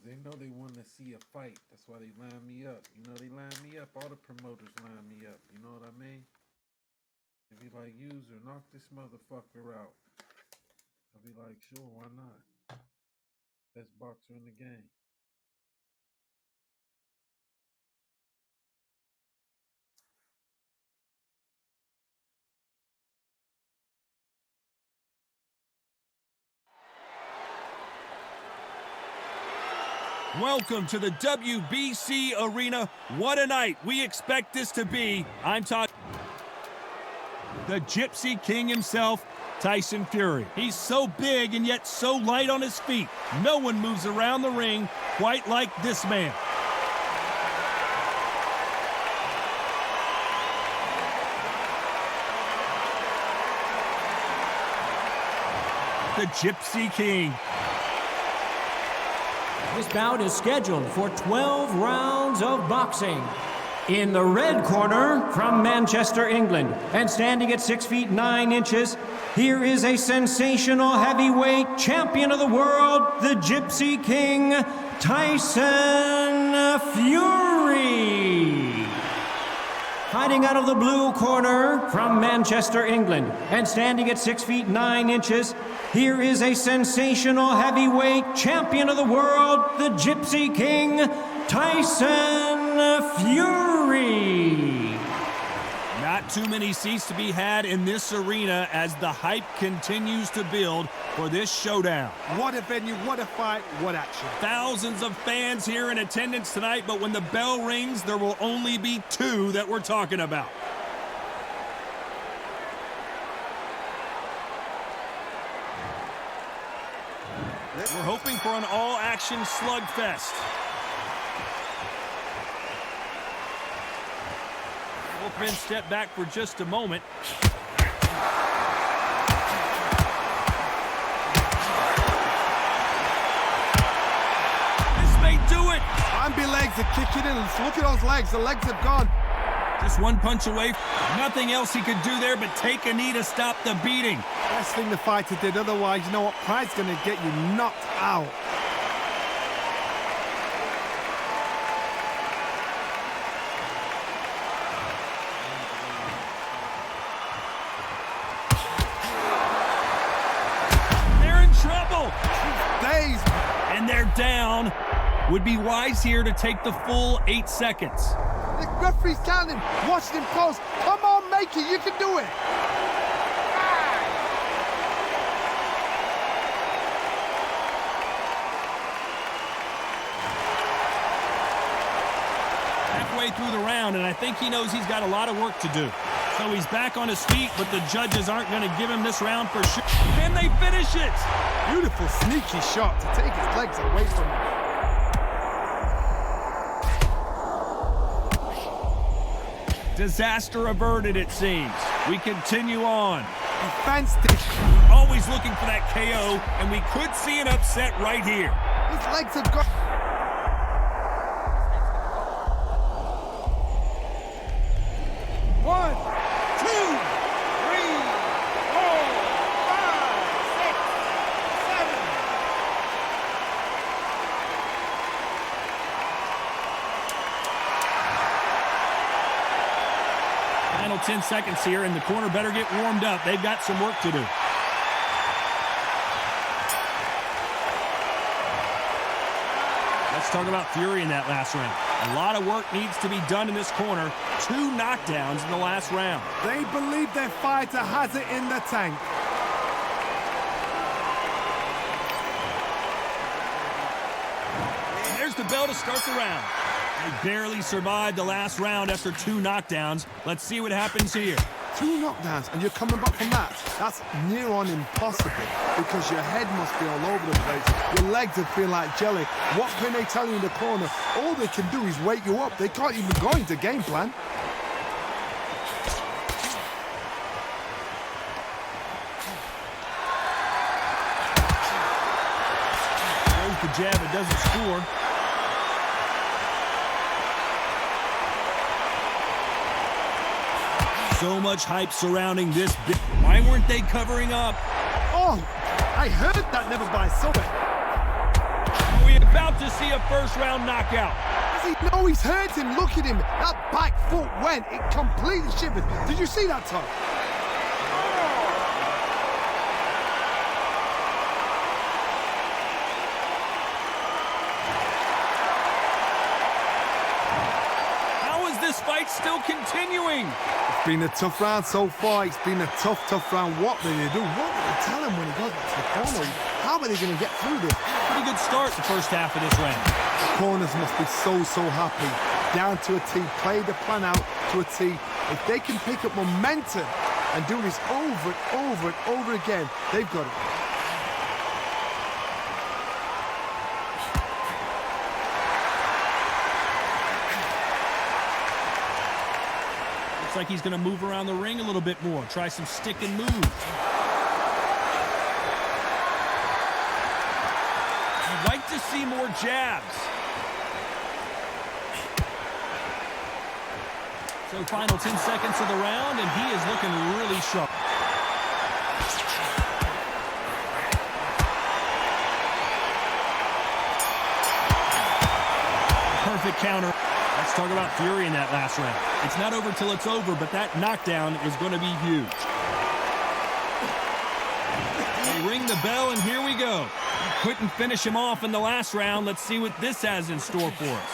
They know they want to see a fight. That's why they line me up. You know, they line me up. All the promoters line me up. You know what I mean? They be like, user, knock this motherfucker out. I'll be like, sure, why not? Best boxer in the game. Welcome to the WBC Arena. What a night we expect this to be. I'm talking the Gypsy King himself, Tyson Fury. He's so big and yet so light on his feet. No one moves around the ring quite like this man. The Gypsy King. This bout is scheduled for 12 rounds of boxing. In the red corner, from Manchester, England, and standing at 6 feet 9 inches, here is a sensational heavyweight champion of the world, the Gypsy King, Tyson Fury. Fighting out of the blue corner, from Manchester, England, and standing at 6 feet 9 inches, here is a sensational heavyweight champion of the world, the Gypsy King, Tyson Fury. Not too many seats to be had in this arena as the hype continues to build for this showdown. What a venue, what a fight, what action. Thousands of fans here in attendance tonight, but when the bell rings, there will only be two that we're talking about. We're hoping for an all-action slugfest. Both men step back for just a moment. This may do it. Ambi legs are kicking in. Look at those legs. The legs have gone. Just one punch away. Nothing else he could do there but take a knee to stop the beating. Best thing the fighter did. Otherwise, you know what? Pride's going to get you knocked out. They're in trouble. Dazed. And they're down. Would be wise here to take the full 8 seconds. The referee's counting. Watch him close. Come on, make it. You can do it. Halfway through the round, and I think he knows he's got a lot of work to do. So he's back on his feet, but the judges aren't going to give him this round for sure. Can they finish it? Beautiful, sneaky shot to take his legs away from him. Disaster averted, it seems. We continue on. He fenced it. Always looking for that KO, and we could see an upset right here. His legs have gone. One, two, three, four, five, six, seven. Final 10 seconds here, and the corner better get warmed up. They've got some work to do. Let's talk about Fury in that last round. A lot of work needs to be done in this corner. 2 knockdowns in the last round. They believe their fighter has it in the tank. And there's the bell to start the round. They barely survived the last round after 2 knockdowns. Let's see what happens here. 2 knockdowns and you're coming back from that. That's near on impossible because your head must be all over the place. Your legs will feel like jelly. What can they tell you in the corner? All they can do is wake you up. They can't even go into game plan. There's the jab, it doesn't score. So much hype surrounding this. Why weren't they covering up? Oh, I heard that never by Silver. We about to see a first-round knockout. Does he know he's hurting? Look at him. That back foot went. It completely shivered. Did you see that, Tom? This fight still continuing. It's been a tough round so far. It's been a tough round. What did they do? What did they tell him when he got back to the corner? How are they going to get through this? Pretty good start the first half of this round. The corners must be so happy. Down to a T. Play the plan out to a T. If they can pick up momentum and do this over and over again, they've got it. Looks like he's going to move around the ring a little bit more. Try some stick and move. I'd like to see more jabs. So final 10 seconds of the round, and he is looking really sharp. Perfect counter. Let's talk about fury in that last round. It's not over till it's over, but that knockdown is going to be huge. They ring the bell, and here we go. Couldn't finish him off in the last round. Let's see what this has in store for us.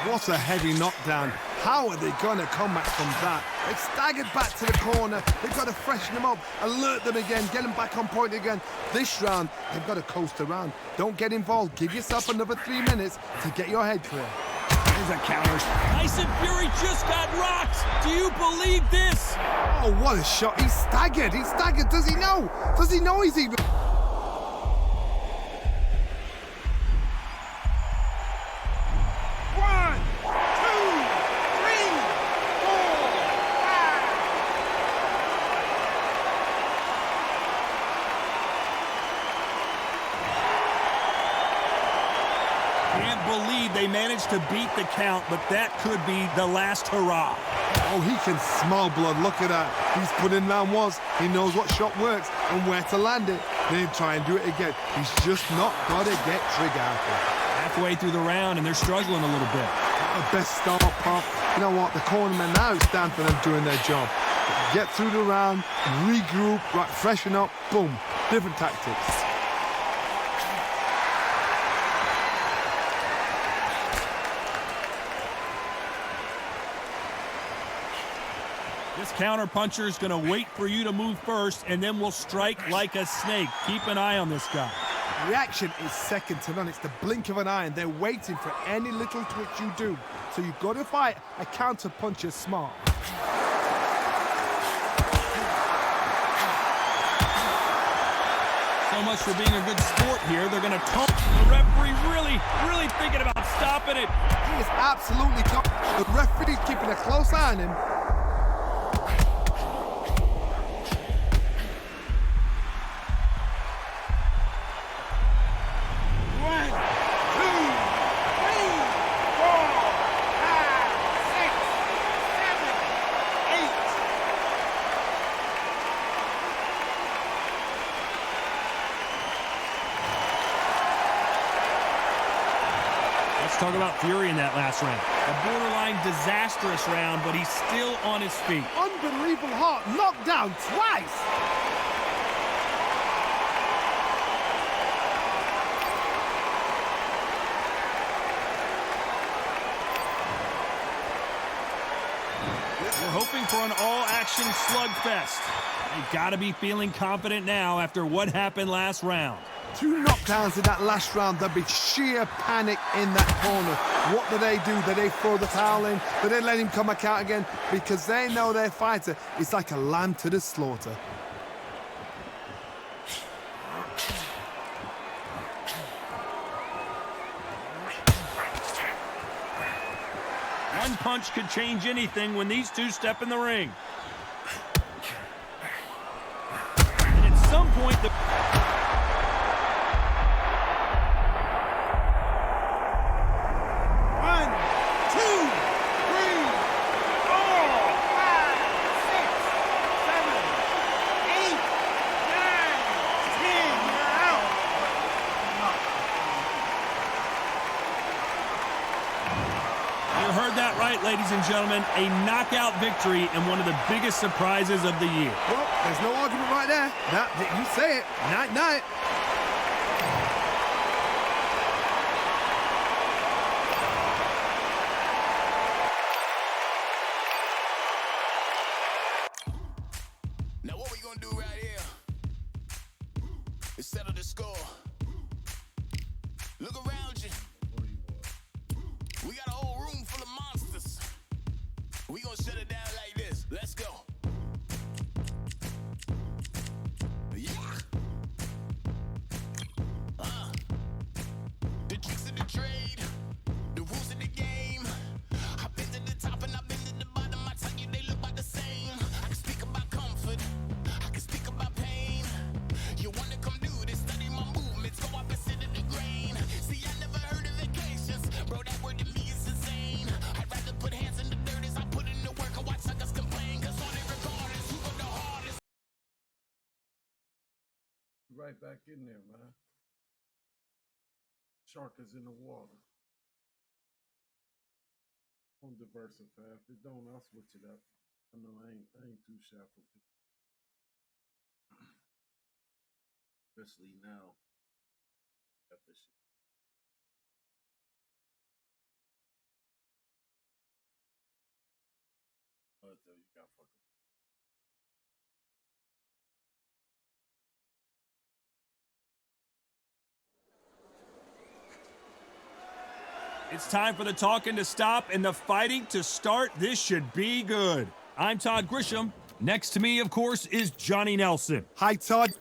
What a heavy knockdown. How are they going to come back from that? They've staggered back to the corner. They've got to freshen them up, alert them again, get them back on point again. This round, they've got to coast around. Don't get involved. Give yourself another 3 minutes to get your head clear. There's a counter. Tyson Fury just got rocked. Do you believe this? Oh, what a shot. He's staggered. He's staggered. Does he know? Does he know he's even... They managed to beat the count, but that could be the last hurrah. Oh, he can smell blood. Look at that. He's put in round once. He knows what shot works and where to land it. Then try and do it again. He's just not got to get trigger happy. Halfway through the round, and they're struggling a little bit. The best start, Pop. You know what? The cornermen now, it's down for them doing their job. Get through the round, regroup, right, freshen up, boom. Different tactics. This counter-puncher is going to wait for you to move first, and then will strike like a snake. Keep an eye on this guy. Reaction is second to none. It's the blink of an eye, and they're waiting for any little twitch you do. So you've got to fight a counter-puncher smart. So much for being a good sport here. They're going to talk. The referee really thinking about stopping it. He is absolutely tough. The referee's keeping a close eye on him. Let's talk about Fury in that last round. A borderline disastrous round, but he's still on his feet. Unbelievable heart, knocked down twice. We're hoping for an all-action slugfest. They've got to be feeling confident now after what happened last round. 2 knockdowns in that last round. There'll be sheer panic in that corner. What do? Do they throw the towel in? Do they let him come back out again? Because they know their fighter is like a lamb to the slaughter. One punch could change anything when these two step in the ring. And at some point, the... ladies and gentlemen, a knockout victory and one of the biggest surprises of the year. Well, there's no argument right there. You say it. Night-night. Now what we gonna do right here is settle the score. Look around you. We got a whole room full of monsters. We gonna shut it down like this. Let's go. Yeah. The tricks of the trade, the rules of the game. I've been to the top and I've been to the bottom. I tell you they look about the same. I can speak about comfort, I can speak about pain. You wanna come do this, study my movements, go opposite of the grain. See, I never heard of vacations, bro, that word to me is insane. I'd rather put hands in the dirt as I put in the work and watch suckers complain. Cause on it regardless, who go the hardest. Right back in there, man. Shark is in the water. Don't diversify. If it don't, I'll switch it up. I know I ain't too shackled. Especially now. Got this shit. But though you got fucking. It's time for the talking to stop and the fighting to start. This should be good. I'm Todd Grisham. Next to me, of course, is Johnny Nelson. Hi, Todd.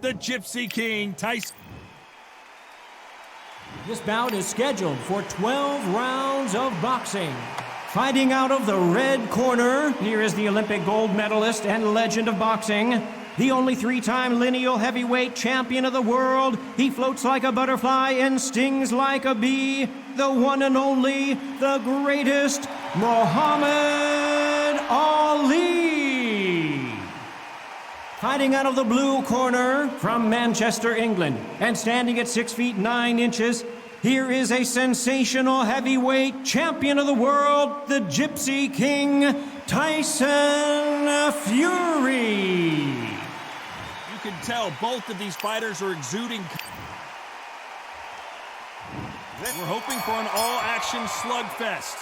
The Gypsy King, Tyson. This bout is scheduled for 12 rounds of boxing. Fighting out of the red corner, here is the Olympic gold medalist and legend of boxing, the only three-time lineal heavyweight champion of the world. He floats like a butterfly and stings like a bee. The one and only, the greatest, Muhammad Ali. Fighting out of the blue corner from Manchester, England, and standing at 6 feet 9 inches, here is a sensational heavyweight champion of the world, the Gypsy King, Tyson Fury. You can tell both of these fighters are exuding. We're hoping for an all-action slugfest.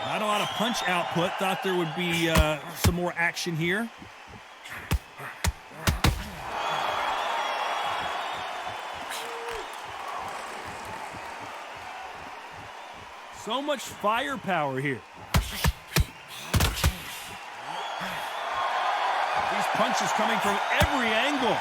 Not a lot of punch output. Thought there would be some more action here. So much firepower here. These punches coming from every angle.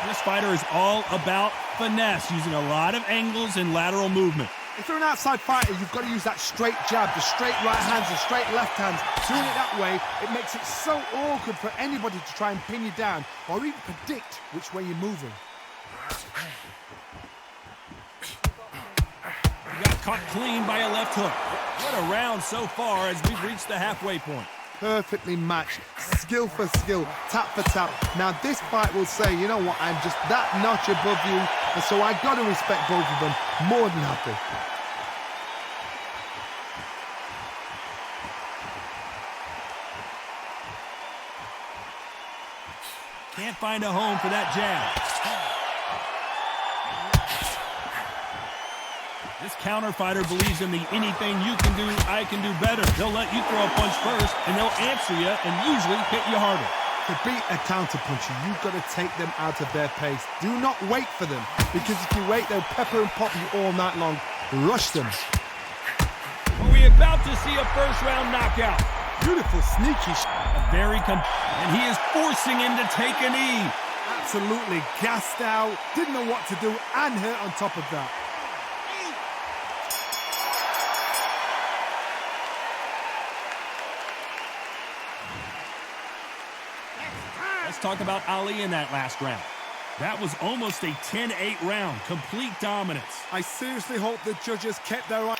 This fighter is all about finesse, using a lot of angles and lateral movement. If you're an outside fighter, you've got to use that straight jab, the straight right hands, the straight left hands. Doing it that way, it makes it so awkward for anybody to try and pin you down or even predict which way you're moving. He got caught clean by a left hook. What a round so far as we've reached the halfway point. Perfectly matched, skill for skill, tap for tap. Now this fight will say, you know what, I'm just that notch above you, and so I got to respect both of them more than happy. Can't find a home for that jab. This counter fighter believes in the anything you can do, I can do better. They'll let you throw a punch first, and they'll answer you and usually hit you harder. To beat a counter-puncher, you've got to take them out of their pace. Do not wait for them, because if you wait, they'll pepper and pop you all night long. Rush them. Are we about to see a first-round knockout? Beautiful, sneaky and he is forcing him to take a knee. Absolutely gassed out, didn't know what to do, and hurt on top of that. Let's talk about Ali in that last round. That was almost a 10-8 round, complete dominance. I seriously hope the judges kept their eye.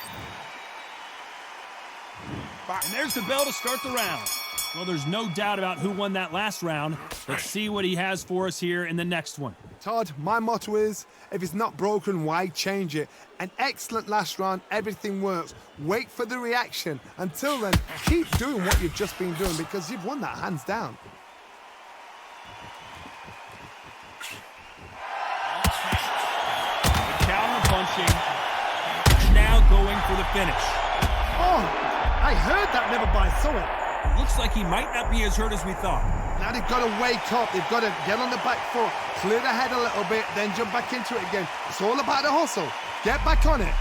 And there's the bell to start the round. Well, there's no doubt about who won that last round. Let's see what he has for us here in the next one. Todd, my motto is, if it's not broken, why change it? An excellent last round, everything works. Wait for the reaction. Until then, keep doing what you've just been doing because you've won that hands down. Counter punching. Now going for the finish. Oh, I heard that, never by saw it. Looks like he might not be as hurt as we thought. Now they've got to wake up. They've got to get on the back foot, clear the head a little bit, then jump back into it again. It's all about the hustle. Get back on it.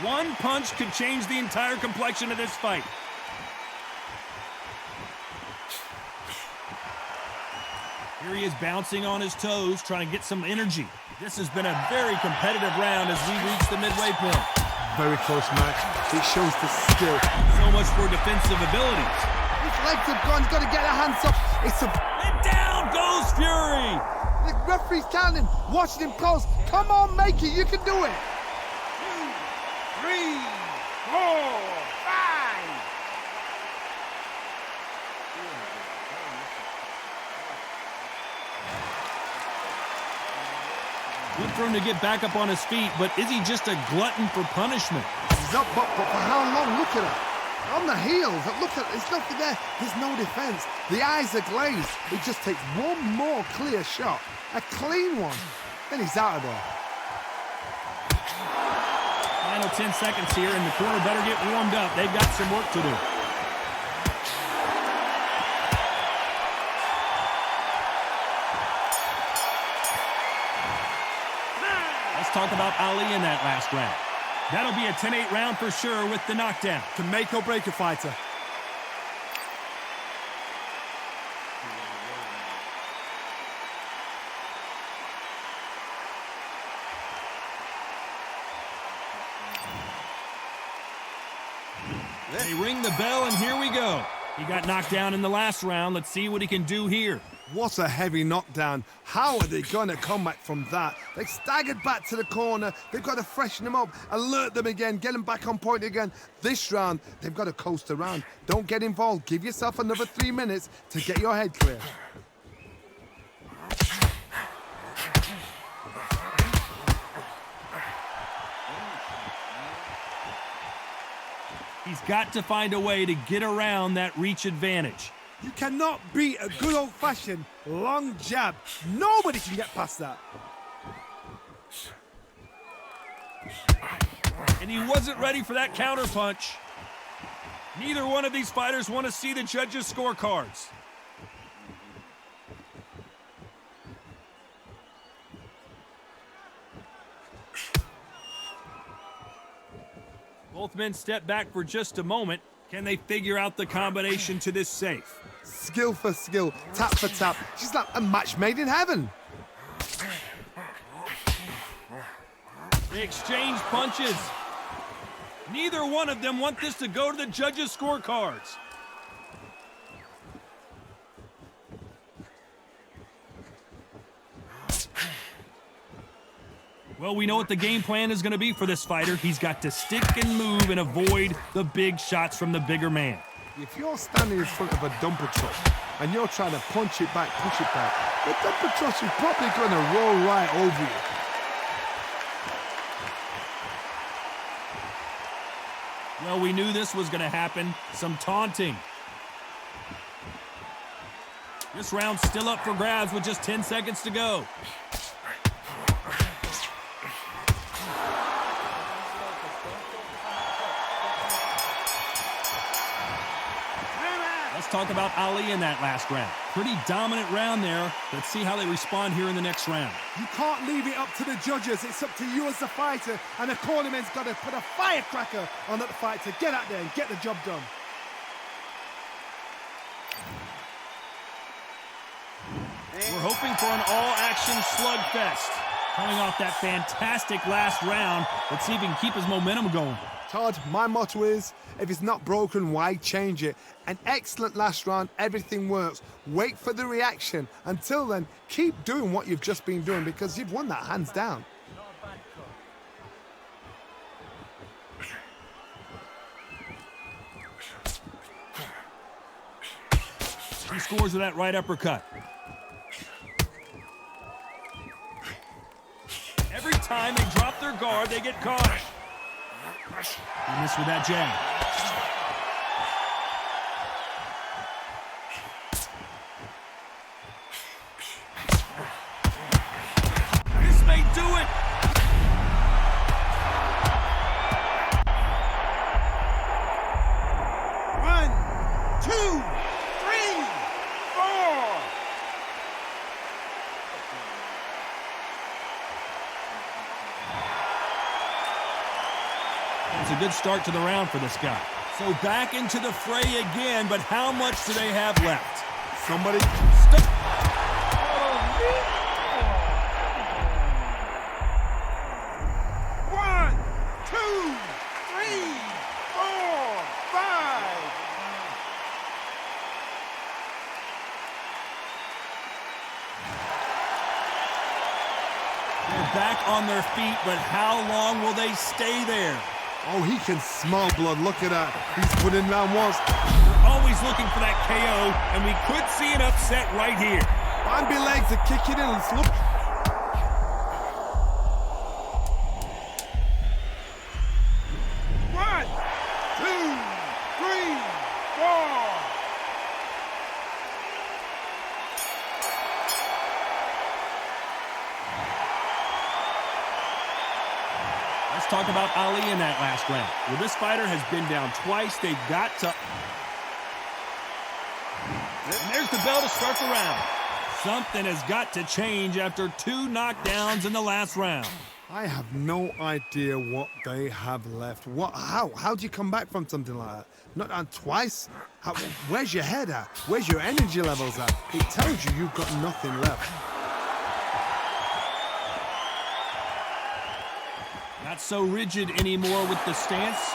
One punch could change the entire complexion of this fight. Here he is bouncing on his toes, trying to get some energy. This has been a very competitive round as we reach the midway point. Very close match. It shows the skill. So much for defensive abilities. His legs have gone. He's got to get a hands up. And down goes Fury. The referee's counting, watching him close. Come on, make it. You can do it. 2, 3, 4, 5. Good for him to get back up on his feet, but is he just a glutton for punishment? He's up, but for how long? Look at that. On the heels, look at, there's nothing there. There's no defense. The eyes are glazed. He just takes one more clear shot, a clean one, then he's out of there. Final 10 seconds here, and the corner better get warmed up. They've got some work to do. Let's talk about Ali in that last round. That'll be a 10-8 round for sure with the knockdown. To make or break a fighter. They ring the bell, and here we go. He got knocked down in the last round. Let's see what he can do here. What a heavy knockdown. How are they going to come back from that? They staggered back to the corner. They've got to freshen them up, alert them again, get them back on point again. This round, they've got to coast around. Don't get involved. Give yourself another 3 minutes to get your head clear. He's got to find a way to get around that reach advantage. You cannot beat a good old-fashioned long jab. Nobody can get past that. And he wasn't ready for that counter punch. Neither one of these fighters want to see the judges' scorecards. Both men step back for just a moment. Can they figure out the combination to this safe? Skill for skill, tap for tap. She's like a match made in heaven. They exchange punches. Neither one of them want this to go to the judges' scorecards. Well, we know what the game plan is going to be for this fighter. He's got to stick and move and avoid the big shots from the bigger man. If you're standing in front of a dumper truck and you're trying to punch it back, push it back, the dumper truck is probably going to roll right over you. Well, we knew this was going to happen. Some taunting. This round's still up for grabs with just 10 seconds to go. Let's talk about Ali in that last round. Pretty dominant round there. Let's see how they respond here in the next round. You can't leave it up to the judges. It's up to you as the fighter, and the cornerman's got to put a firecracker on that fight to get out there and get the job done. We're hoping for an all-action slugfest. Coming off that fantastic last round, let's see if he can keep his momentum going. Todd, my motto is, if it's not broken, why change it? An excellent last round, everything works. Wait for the reaction. Until then, keep doing what you've just been doing because you've won that hands down. He scores with that right uppercut. Every time they drop their guard, they get caught. He missed with that jab. This may do it. One, two, three, four. It's a good start to the round for this guy. So back into the fray again, but how much do they have left? Somebody... One, two, three, four, five. They're back on their feet, but how long will they stay there? Oh, he can smell blood. Look at that. He's put in round once. We're always looking for that KO, and we could see an upset right here. Bambi legs are kicking in. Let's look. One, two, three, four. Let's talk about Ali in that last round. Well, this fighter has been down twice. They've got to... And there's the bell to start the round. Something has got to change after 2 knockdowns in the last round. I have no idea what they have left. How do you come back from something like that? Not down twice? Where's your head at? Where's your energy levels at? It tells you you've got nothing left. Not so rigid anymore with the stance.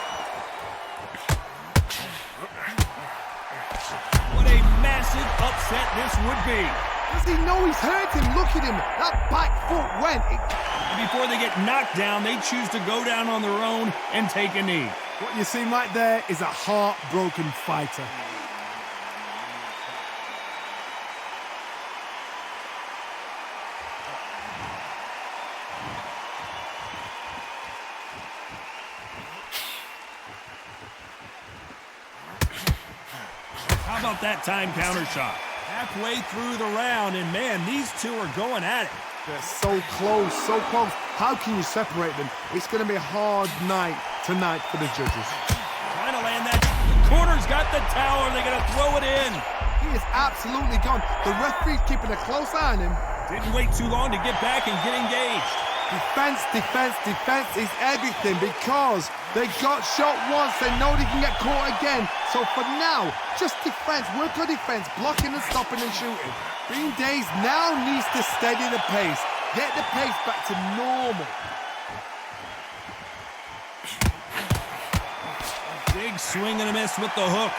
What a massive upset this would be. Does he know he's hurt him? Look at him. That back foot went. Before they get knocked down, they choose to go down on their own and take a knee. What you see right there is a heartbroken fighter. How about that time counter shot? Halfway through the round, and man, these two are going at it. They're so close, so close. How can you separate them? It's going to be a hard night tonight for the judges. Trying to land that. The corner's got the towel. They're going to throw it in. He is absolutely gone. The referee's keeping a close eye on him. Didn't wait too long to get back and get engaged. Defense, defense, defense is everything because they got shot once. They know they can get caught again. So for now, just defense. Work on defense, blocking and stopping and shooting. Green Days now needs to steady the pace. Get the pace back to normal. Big swing and a miss with the hook.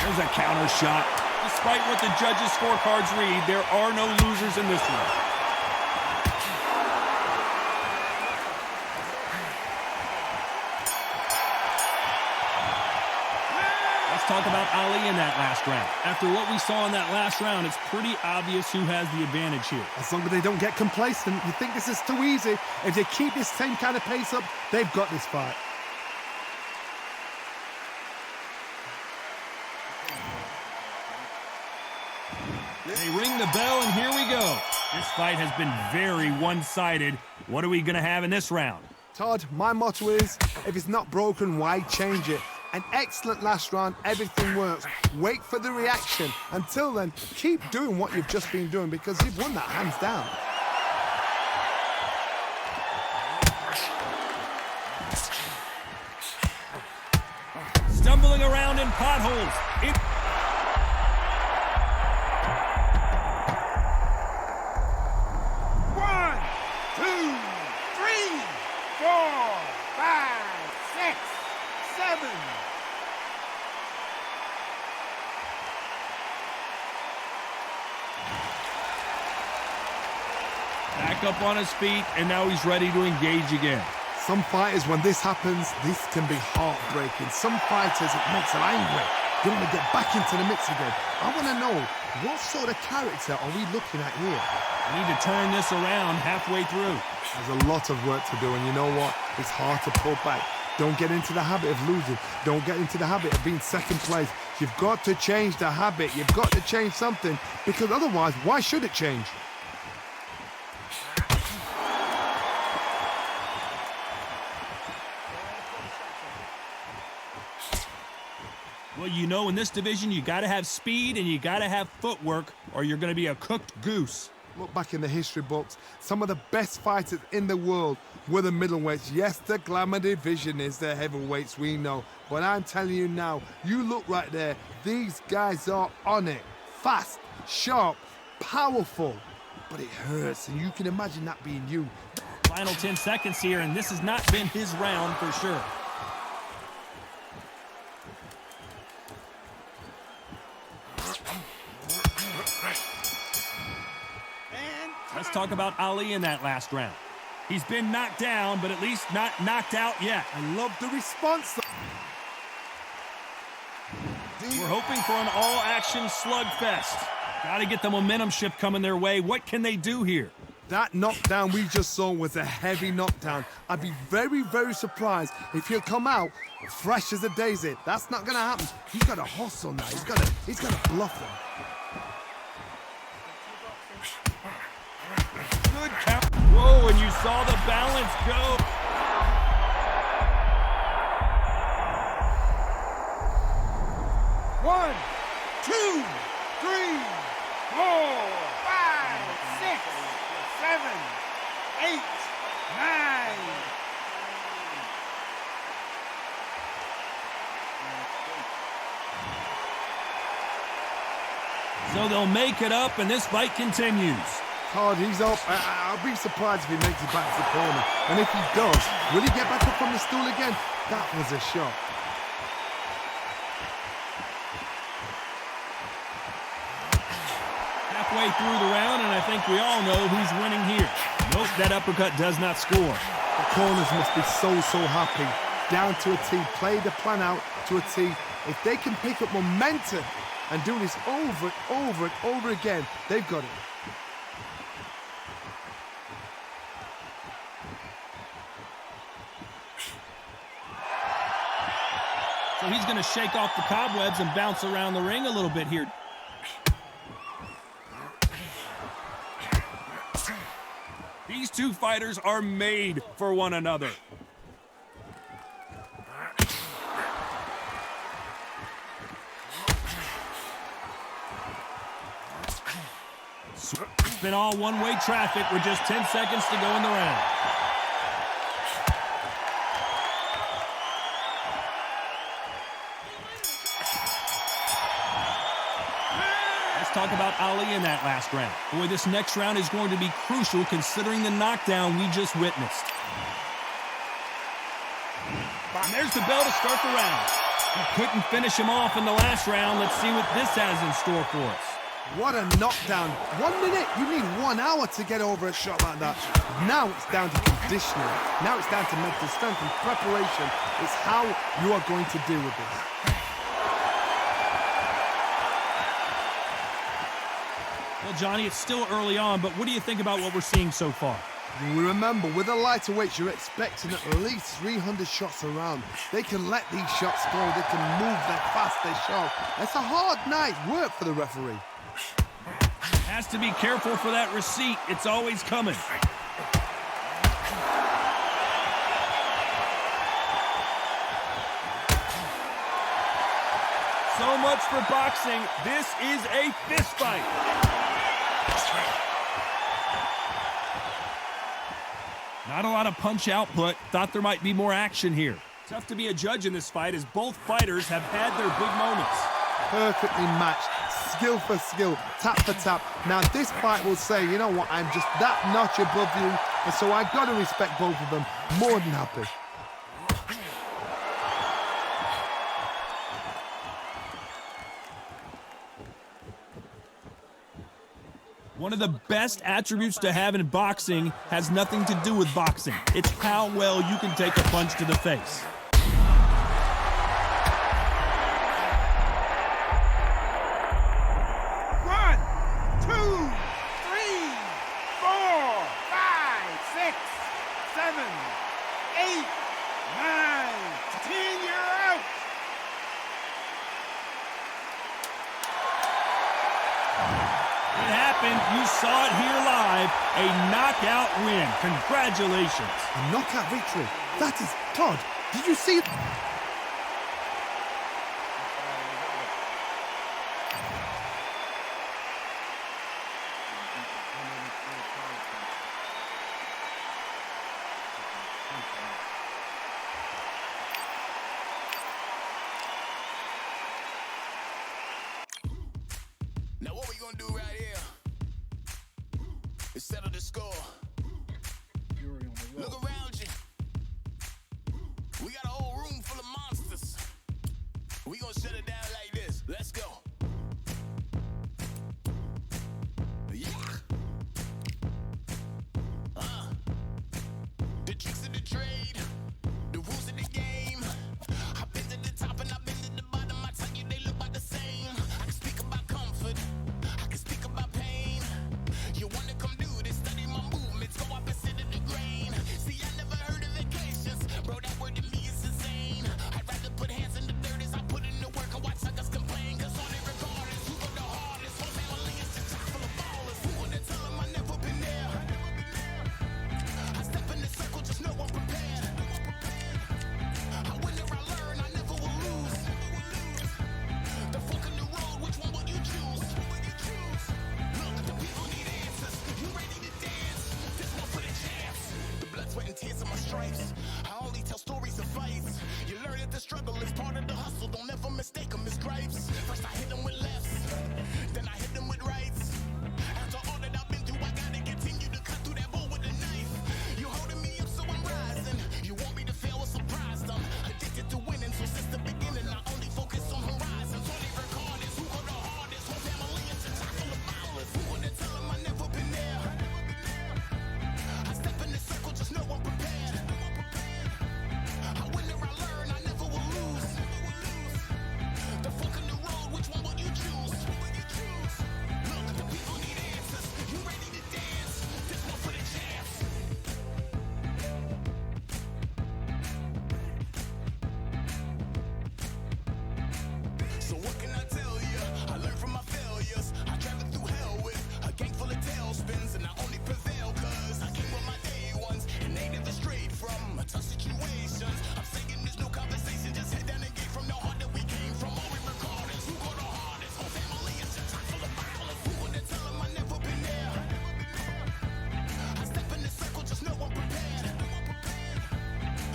There's a counter shot. Despite what the judges' scorecards read, there are no losers in this one. Let's talk about Ali in that last round. After what we saw in that last round, it's pretty obvious who has the advantage here. As long as they don't get complacent, you think this is too easy. If they keep this same kind of pace up, they've got this fight. They ring the bell, and here we go. This fight has been very one-sided. What are we going to have in this round? Todd, my motto is, if it's not broken, why change it? An excellent last round, everything works. Wait for the reaction. Until then, keep doing what you've just been doing because you've won that hands down. Stumbling around in potholes. One, Back up on his feet, and now he's ready to engage again. Some fighters, when this happens, this can be heartbreaking. Some fighters, it makes them angry. They want to get back into the mix again. I want to know, what sort of character are we looking at here? We need to turn this around halfway through. There's a lot of work to do, and you know what? It's hard to pull back. Don't get into the habit of losing. Don't get into the habit of being second place. You've got to change the habit. You've got to change something, because otherwise, why should it change? Well, you know, in this division, you got to have speed and you got to have footwork, or you're going to be a cooked goose. Look back in the history books. Some of the best fighters in the world were the middleweights. Yes, the glamour division is the heavyweights, we know. But I'm telling you now, you look right there. These guys are on it. Fast, sharp, powerful. But it hurts, and you can imagine that being you. Final 10 seconds here, and this has not been his round for sure. Let's talk about Ali in that last round. He's been knocked down, but at least not knocked out yet. I love the response. We're hoping for an all-action slugfest. Got to get the momentum shift coming their way. What can they do here? That knockdown we just saw was a heavy knockdown. I'd be very, very surprised if he'll come out fresh as a daisy. That's not going to happen. He's got to hustle now. He's got to bluff them. Good count. Whoa, and you saw the balance go. One, two, three, 4, 5, 6, 7, 8, 9. So they'll make it up, and this fight continues. Hard, he's up. I'll be surprised if he makes it back to the corner. And if he does, will he get back up from the stool again? That was a shot. Halfway through the round, and I think we all know who's winning here. Nope, that uppercut does not score. The corners must be so happy. Down to a T, play the plan out to a T. If they can pick up momentum and do this over and over and over again, they've got it. So he's going to shake off the cobwebs and bounce around the ring a little bit here. These two fighters are made for one another. It's been all one-way traffic with just 10 seconds to go in the round. Let's talk about Ali in that last round. Boy, this next round is going to be crucial considering the knockdown we just witnessed. And there's the bell to start the round. He couldn't finish him off in the last round. Let's see what this has in store for us. What a knockdown. 1 minute, you need 1 hour to get over a shot like that. Now it's down to conditioning. Now it's down to mental strength and preparation. It's how you are going to deal with this. Well, Johnny, it's still early on, but what do you think about what we're seeing so far? Remember, with the lighter weights, you're expecting at least 300 shots around. They can let these shots go. They can move that fast, they sharp. It's a hard night's work for the referee. Has to be careful for that receipt. It's always coming. So much for boxing. This is a fist fight. Not a lot of punch output. Thought there might be more action here. Tough to be a judge in this fight as both fighters have had their big moments. Perfectly matched, skill for skill, tap for tap. Now this fight will say, you know what, I'm just that notch above you, and so I got to respect both of them. More than happy. One of the best attributes to have in boxing has nothing to do with boxing. It's how well you can take a punch to the face. One, two, three, 4, 5, 6, 7, 8, 9, 10. You're out. It happened. You saw it here live. A knockout win. Congratulations. A knockout victory. That is, Todd, did you see? Now what we gonna do right here is settle the score. Look around you. We got a whole room full of monsters. We gonna shut it down like this. Let's go. Yeah. The tricks of the trade, the rules of the game. I've been to the top and I've been to the bottom. I tell you they look about the same. I can speak about comfort. I can speak about pain. You wanna come do this? Study my movements. Go up and sit in the grain. See, I never heard of vacations. Bro, that word to me is insane. I'd rather put hands in the dirt as I put in the work and watch suckers complain. Cause all they regard is who go the hardest. Whole family is just chock full of ballers. Who wanna tell them I never been there? I step in the circle, just know I'm prepared. I win or I learn, I never will lose. The fork in the road, which one will you choose? Look, the people need answers. You ready to dance? This one for the champs. The blood, sweat, and tears of my stripes. I only tell stories of fights. You learn that the struggle is part of the hustle. Don't ever mistake them as gripes. First I hit them with lefts, then I hit them with rights. After all that I've been through, I gotta continue to cut through that bull with a knife. You holding me up, so I'm rising. You want me to fail or surprised? I'm addicted to winning, so since the beginning, I only focus on horizons. All they record is who go the hardest. Whole family is a chock full of ballers. Who wanna tell them I never been there? I step in the circle, just know I'm prepared. I win or I learn, I never will lose. The fork in the road, which one will you choose? Look, the people need answers. You ready to dance? This one for the champs. So what can I tell you? I learned from my failures. I traveled through hell with a gang full of tailspins, and I only prevail cause I came with my day ones and they never strayed from tough situations. I'm saying there's no conversation, just head down and get from the heart that we came from. All we record is who go the hardest. Whole family is just chock full of ballers. Who wanna tell them I never been there? I step in the circle, just know I'm prepared.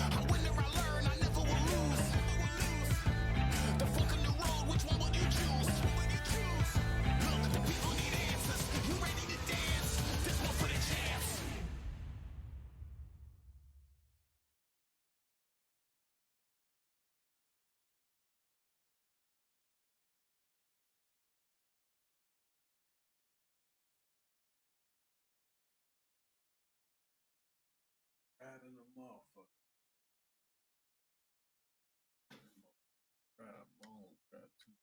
I win or I learn, I never will lose. The fork in the road, which one will you choose? Look, the people need answers. You ready to dance? This one for the champs. Adding a motherfucker. Grab bone, grab two.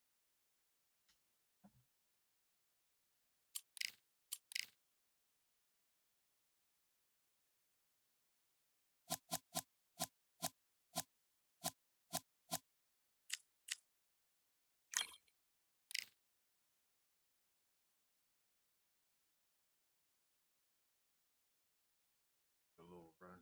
A little run.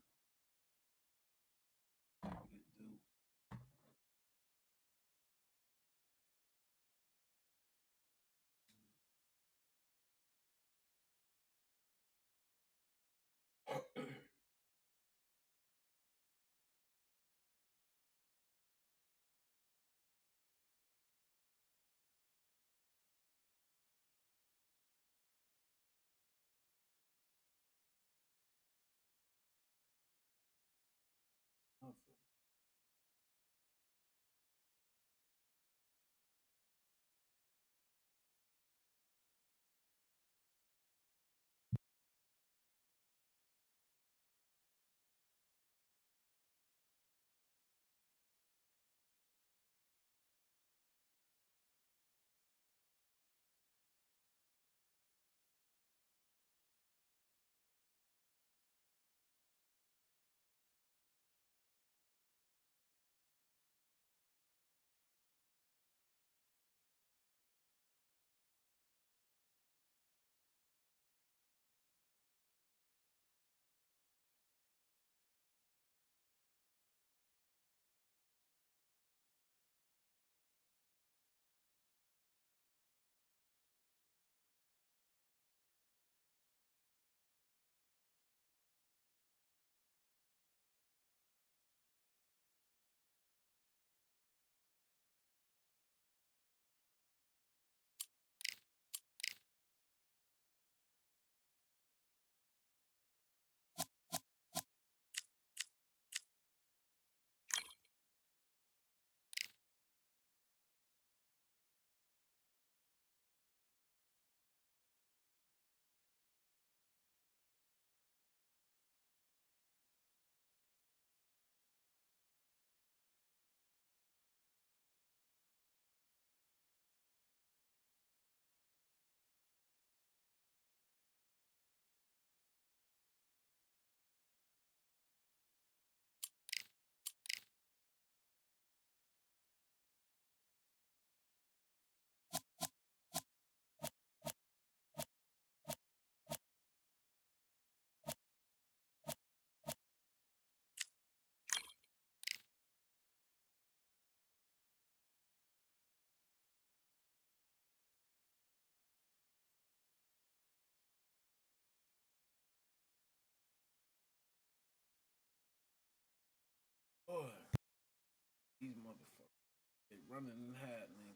running and hiding.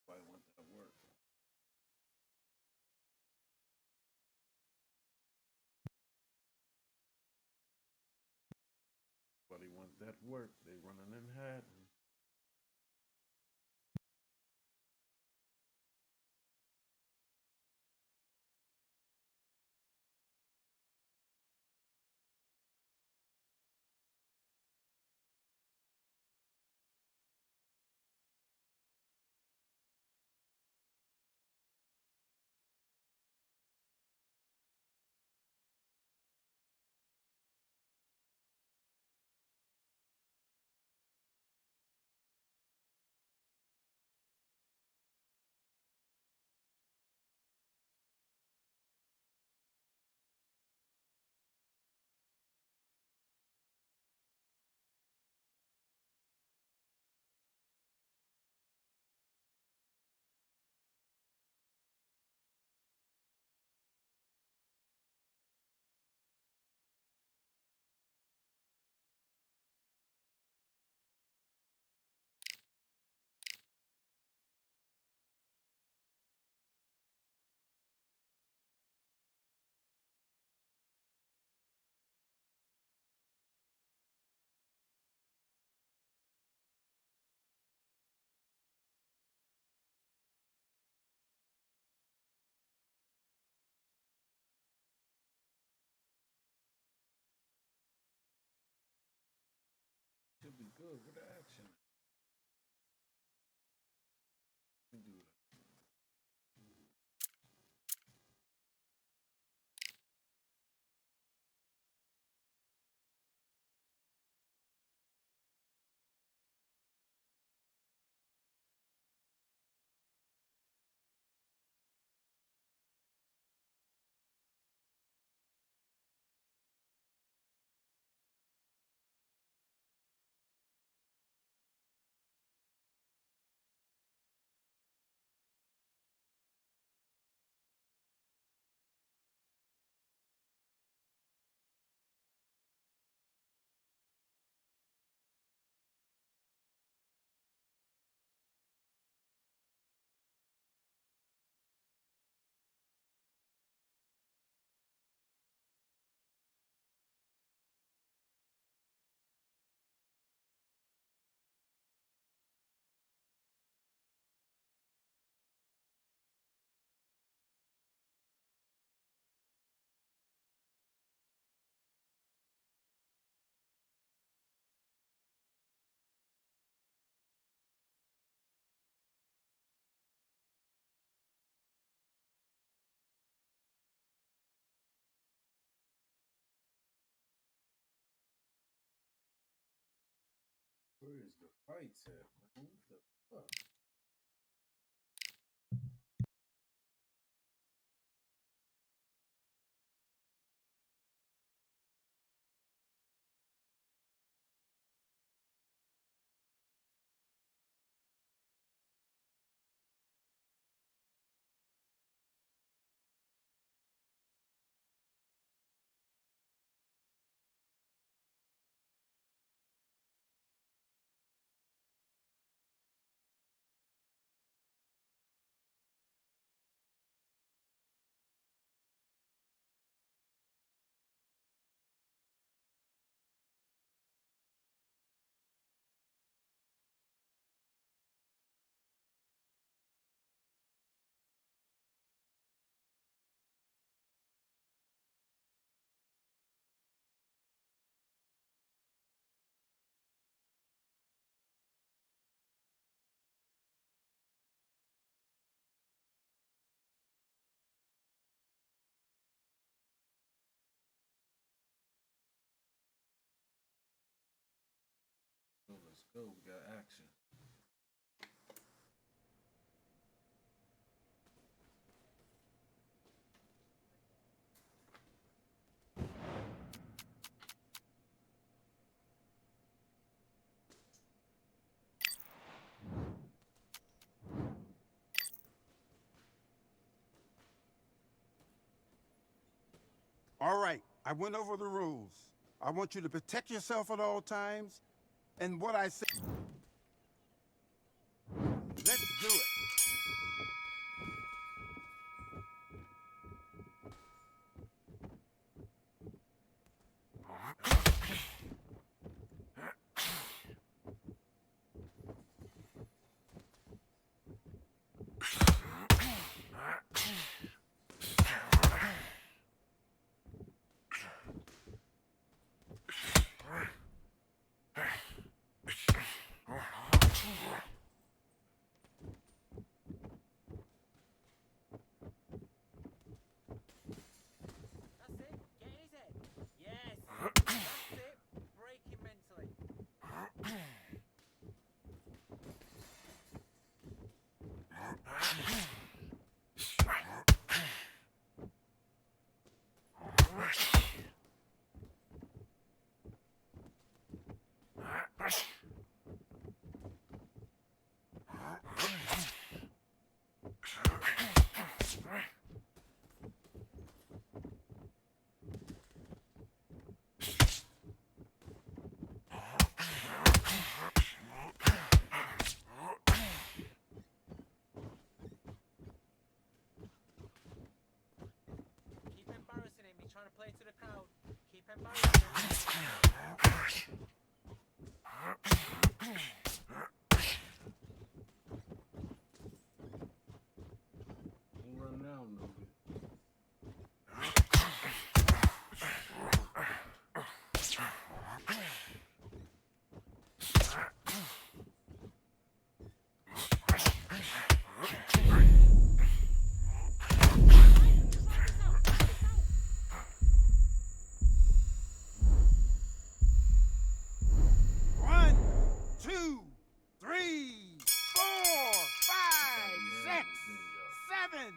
Why want that work? But he want that work. They running and hiding. Should be good with the action. Can do that. Where is the fights at, man? What the fuck? Let's go. We got action. All right, I went over the rules. I want you to protect yourself at all times, and what I say. Don't run down, no good. One, two, three, 4, 5, 6, 7.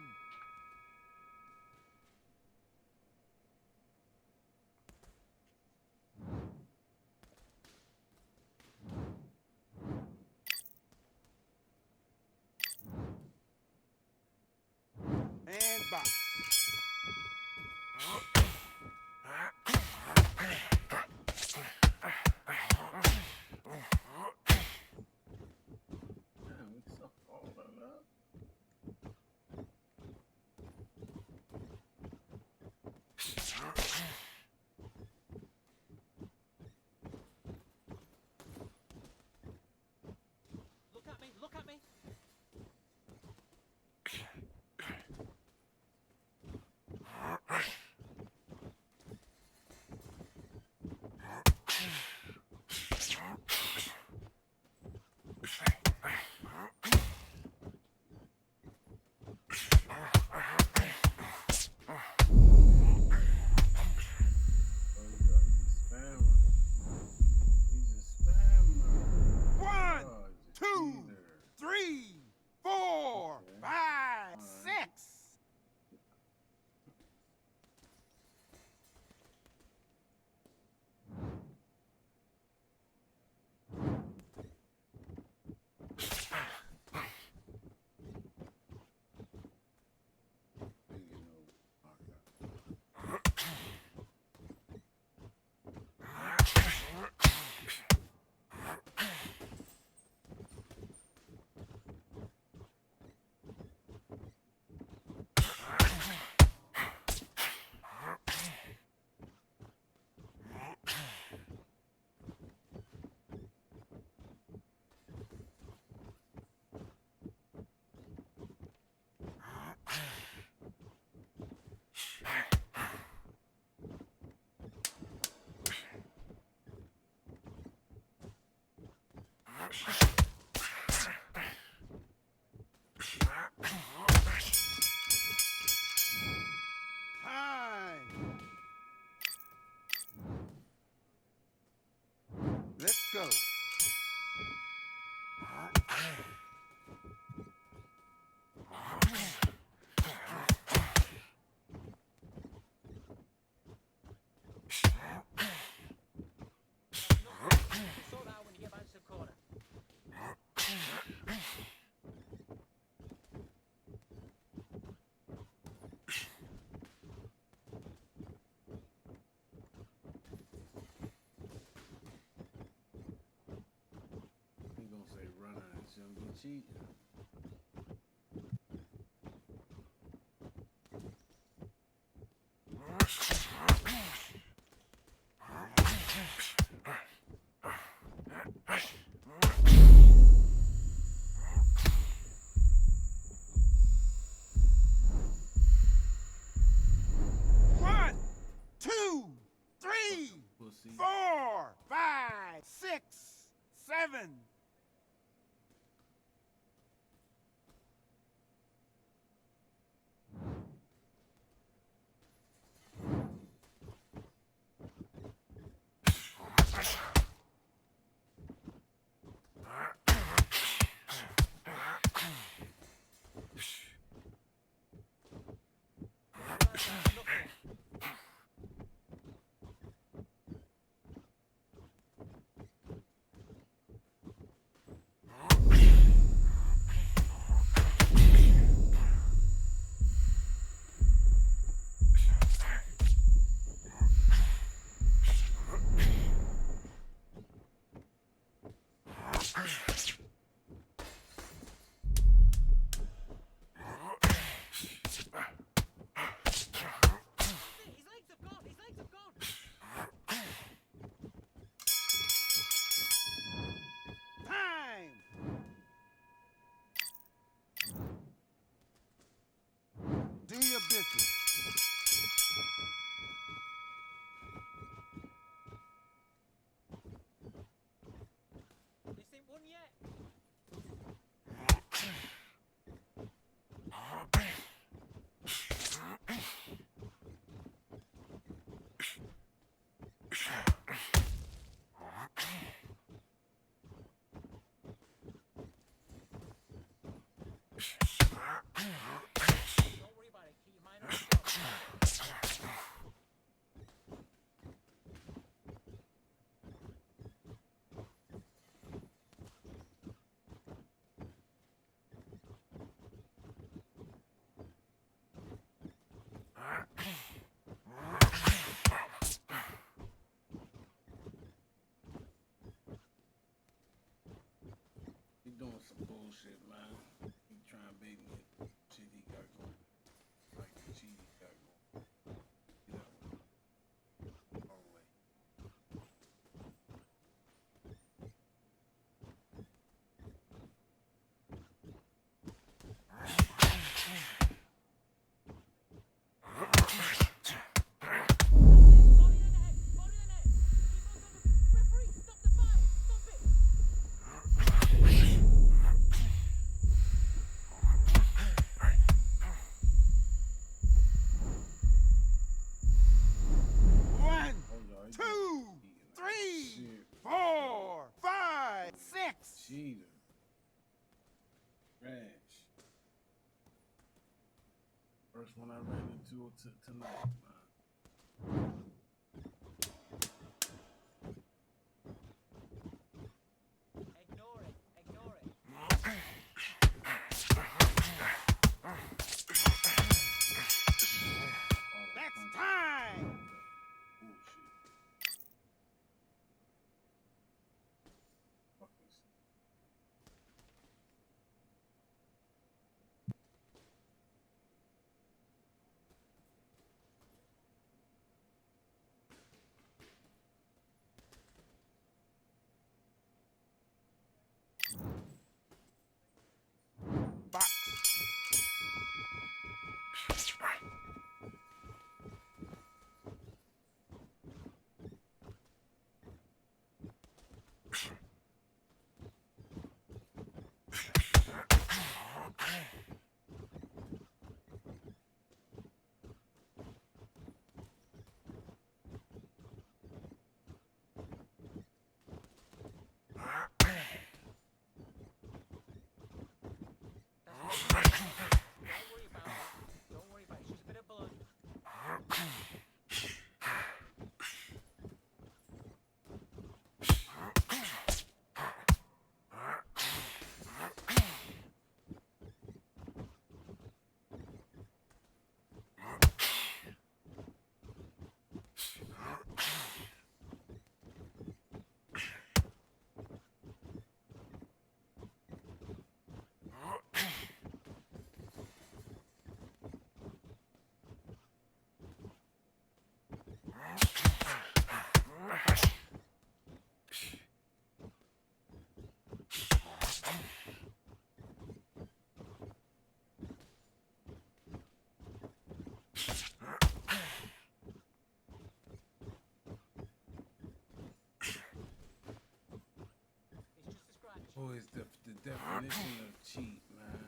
And box. Damn, we suck all that up. Look at me, look at me. Oh, he's a spammer. He's a spammer. One, Oh, he's a two, cheater. 3, 4, Okay. 5, Alright. 6. Ain't getting no knockout. Time. Let's go. Sort out when you get back to the corner. He gonna say run out and shouldn't be cheating. One, 2, 3, Pussy. 4, 5, 6, 7. first one I ran into tonight, man. Ignore it. Ignore it. That's time. Box. Don't worry about it. Don't worry about it. It's just a bit of blood. It's just a scratch. Boy, it's the definition of cheat, man.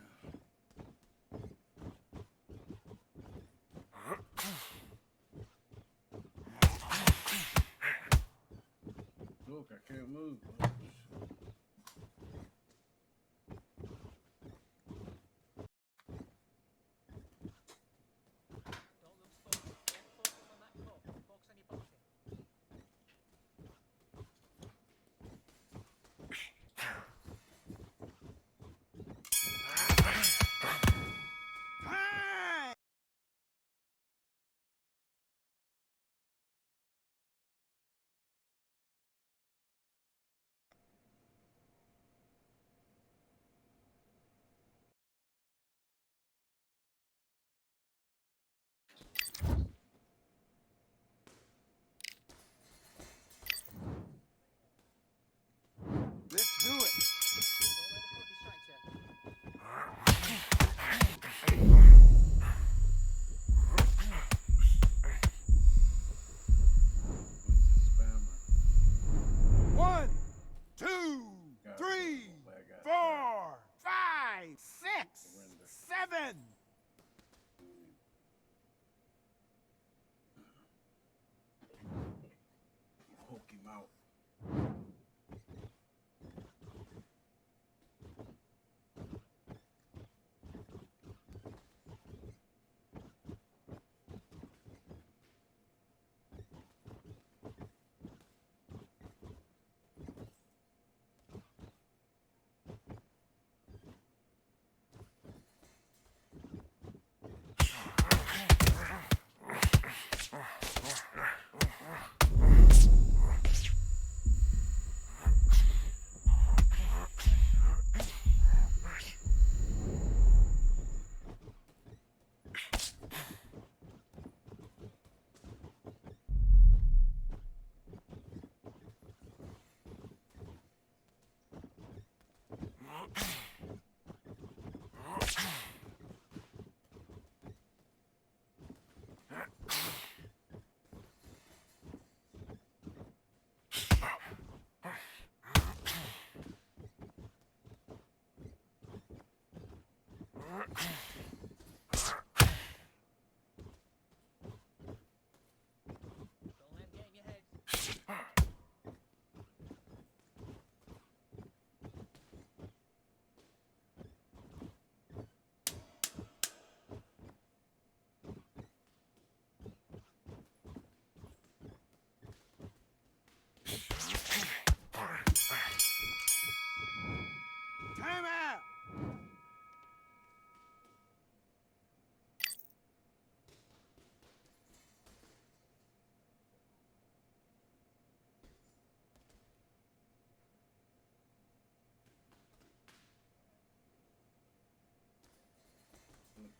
Look, I can't move. Oh, shit. Don't lose focus. Don't focus on that cup. Focus on your boxing. Time.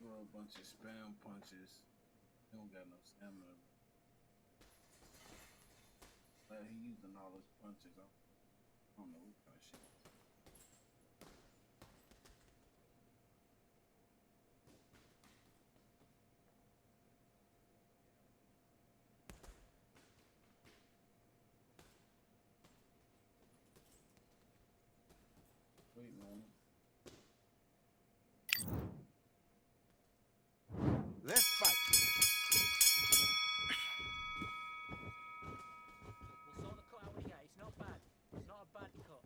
throw a bunch of spam punches. He don't got no stamina. He using all his punches. I don't know what kind of shit. Waiting on him. Let's fight. We'll sort the cut out when you get it. It's not bad. It's not a bad cut.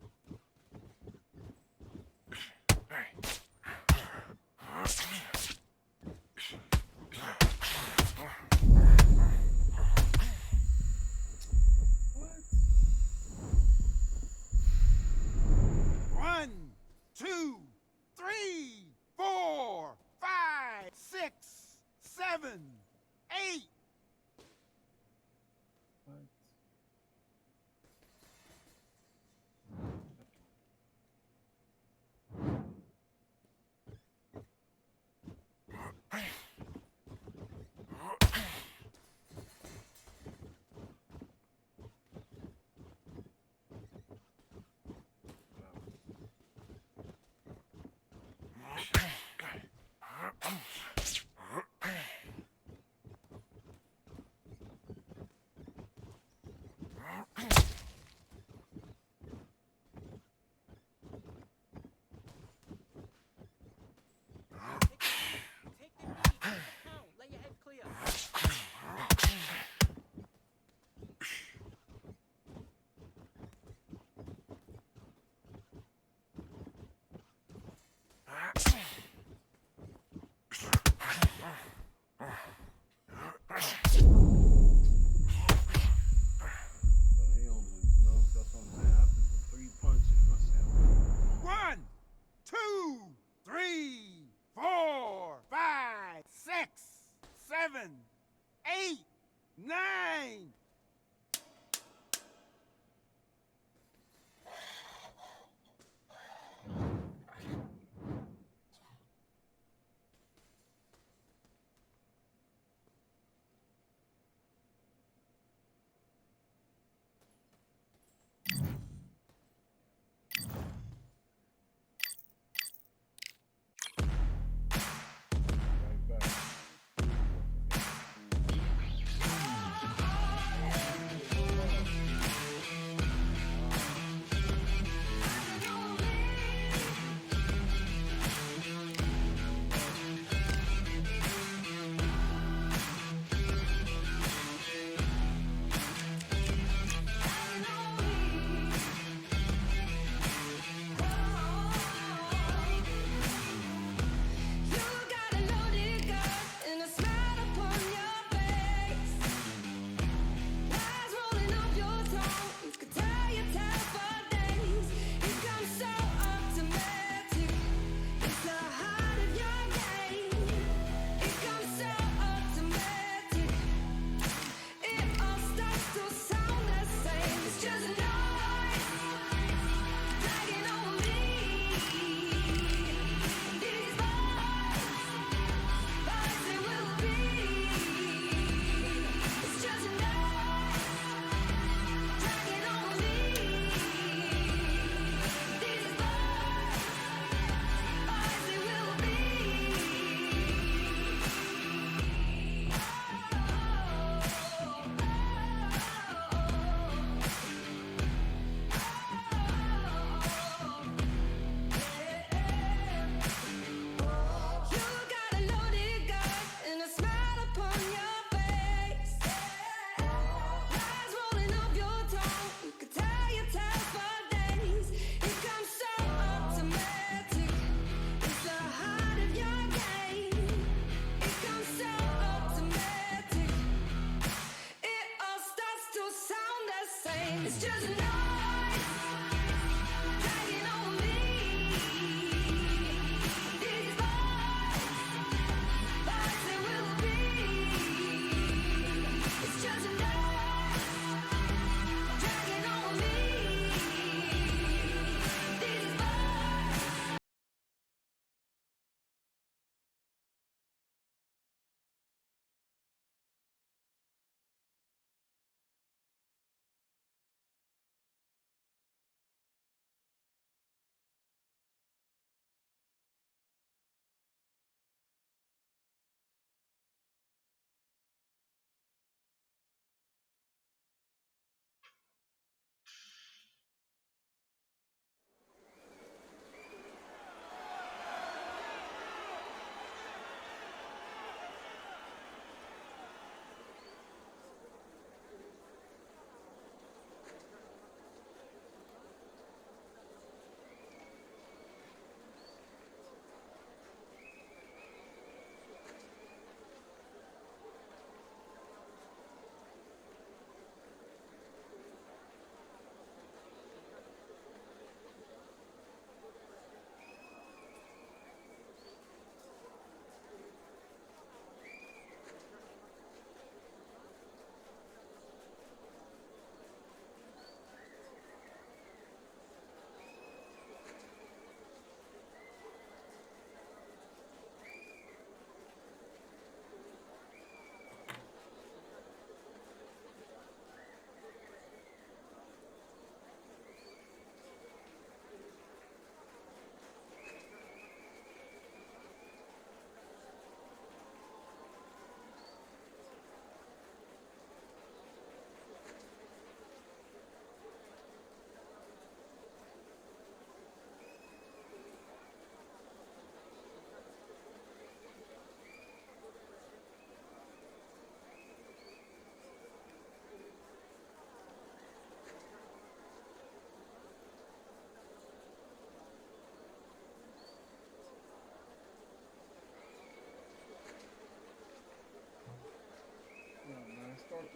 One, two, three, 4, 5, 6, 7, 8. What?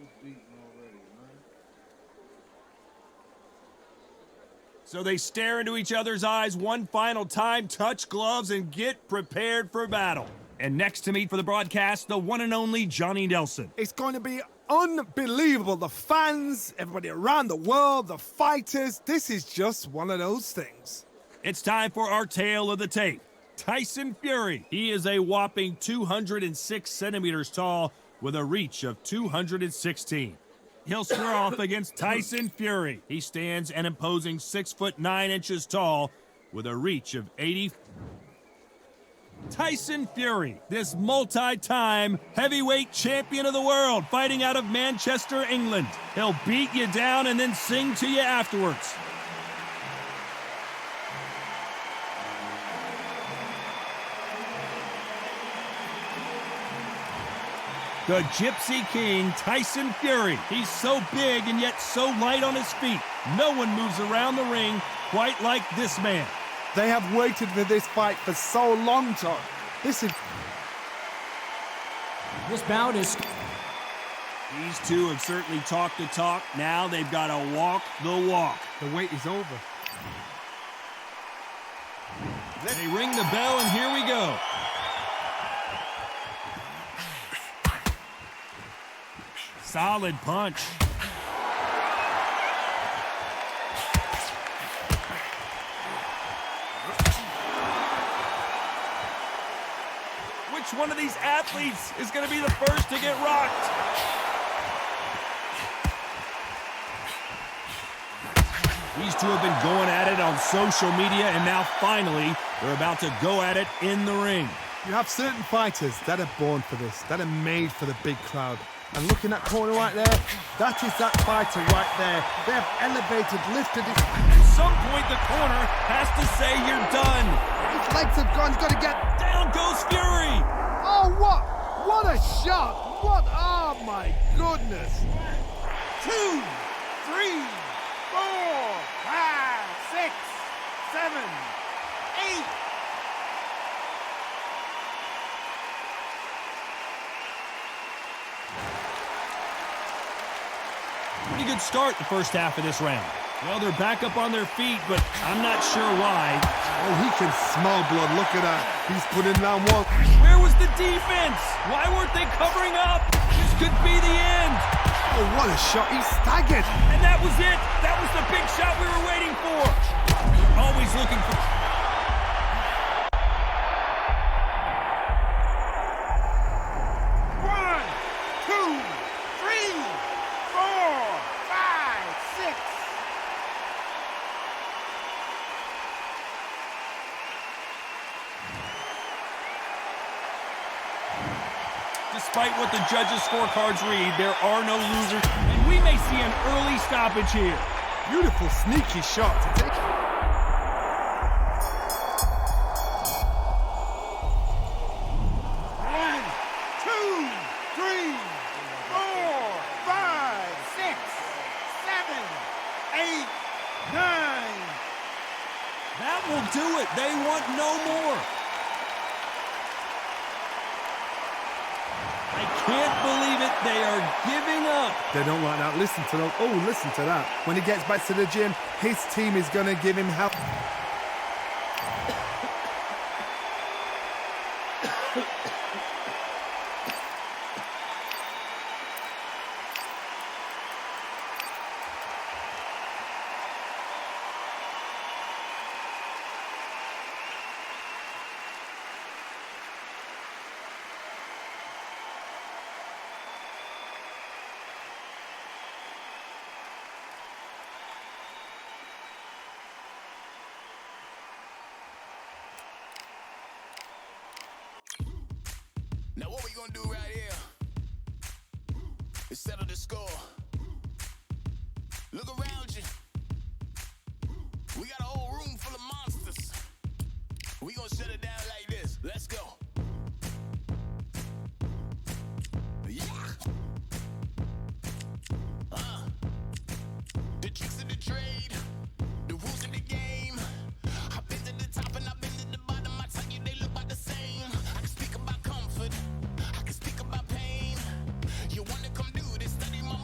was beaten already, man. So they stare into each other's eyes one final time, touch gloves, and get prepared for battle. And next to me for the broadcast, the one and only Johnny Nelson. It's going to be unbelievable. The fans, everybody around the world, the fighters. This is just one of those things. It's time for our tale of the tape. Tyson Fury. He is a whopping 206 centimeters tall with a reach of 216. He'll square off against Tyson Fury. He stands an imposing 6'9" tall with a reach of 80. Tyson Fury, this multi-time heavyweight champion of the world, fighting out of Manchester, England. He'll beat you down and then sing to you afterwards. The Gypsy King, Tyson Fury. He's so big and yet so light on his feet. No one moves around the ring quite like this man. They have waited for this fight for so long, Todd. This bout is... These two have certainly talked the talk. Now they've got to walk the walk. The wait is over. They ring the bell, and here we go. Solid punch. Which one of these athletes is going to be the first to get rocked? These two have been going at it on social media, and now finally they're about to go at it in the ring. You have certain fighters that are born for this, that are made for the big crowd. And looking at corner right there, that is that fighter right there. They have elevated, lifted his... At some point, the corner has to say you're done. His legs have gone, he's got to get... Down goes Fury. Oh, what? What a shot! What? Oh, my goodness. 2, 3, 4, 5, 6, 7, 8. Pretty good start the first half of this round. Well, they're back up on their feet, but I'm not sure why. Oh, he can smell blood. Look at that. He's put in round one. Where was the defense? Why weren't they covering up? This could be the end. Oh, what a shot. He's staggered. And that was it. That was the big shot we were waiting for. Always looking for... Despite what the judges' scorecards read, there are no losers, and we may see an early stoppage here. Beautiful, sneaky shot to take. 1, 2, 3, 4, 5, 6, 7, 8, 9. That will do it. They want no more. I can't believe it. They are giving up. They don't like that. Listen to them. Oh, listen to that. When he gets back to the gym, his team is going to give him help. Now what we gonna do right here is settle the score. Look around you. We got a whole room full of monsters. We gonna shut it down like this. Let's go. Yeah. The tricks of the trade, the rules of the game. I've been to the top and I've been to the bottom. I tell you they look about the same. I can speak about comfort. I can speak about pain. You wanna come do this? Study my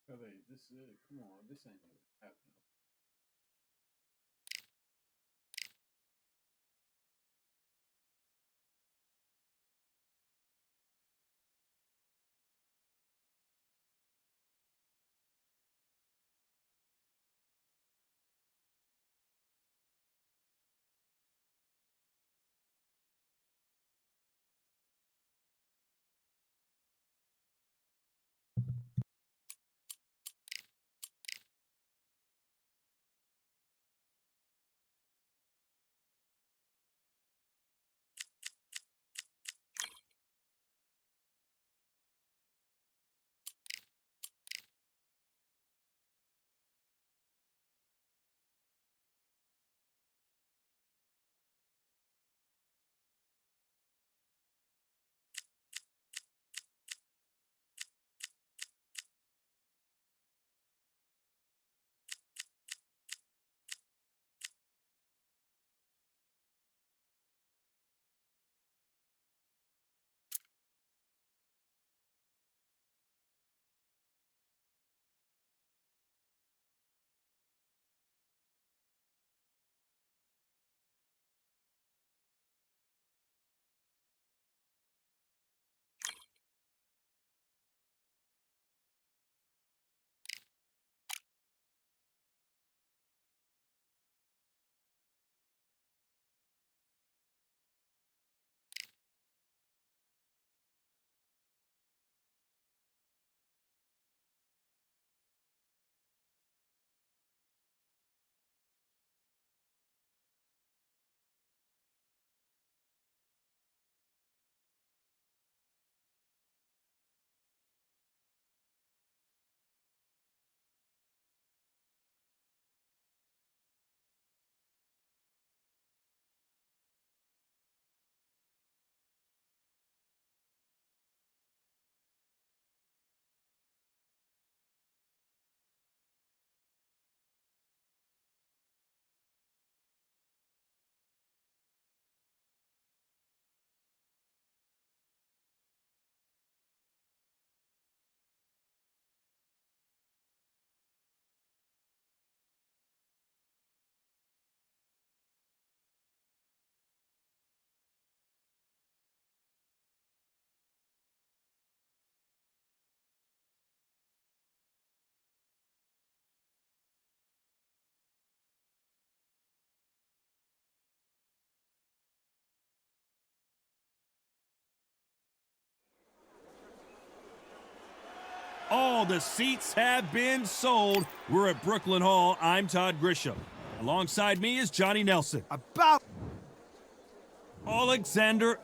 Come on, this ain't even happening. All the seats have been sold. We're at Brooklyn Hall. I'm Todd Grisham. Alongside me is Johnny Nelson. About Alexander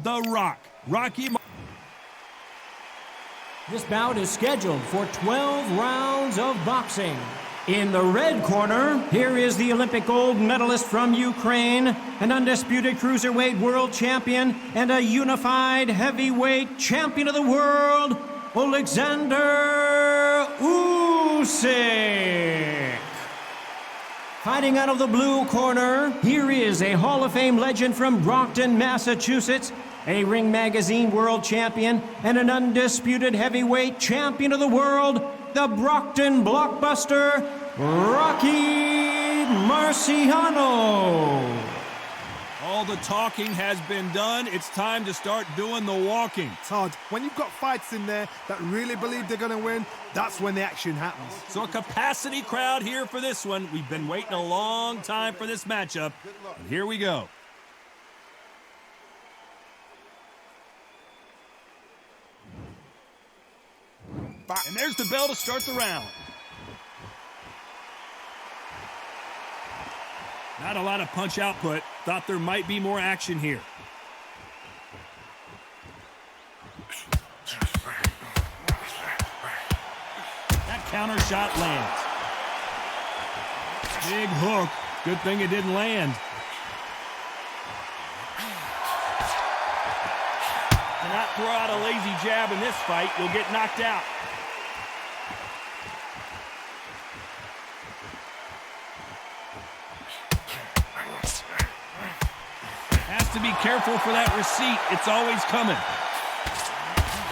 The Rock. This bout is scheduled for 12 rounds of boxing. In the red corner, here is the Olympic gold medalist from Ukraine, an undisputed cruiserweight world champion, and a unified heavyweight champion of the world, Alexander Usyk. Fighting out of the blue corner, here is a Hall of Fame legend from Brockton, Massachusetts, a Ring Magazine world champion, and an undisputed heavyweight champion of the world, the Brockton blockbuster, Rocky Marciano. All the talking has been done. It's time to start doing the walking. Todd, when you've got fights in there that really believe they're going to win, that's when the action happens. So a capacity crowd here for this one. We've been waiting a long time for this matchup, and here we go. And there's the bell to start the round. Not a lot of punch output. Thought there might be more action here. That counter shot lands. Big hook. Good thing it didn't land. Cannot throw out a lazy jab in this fight. You'll get knocked out. Has to be careful for that receipt. It's always coming.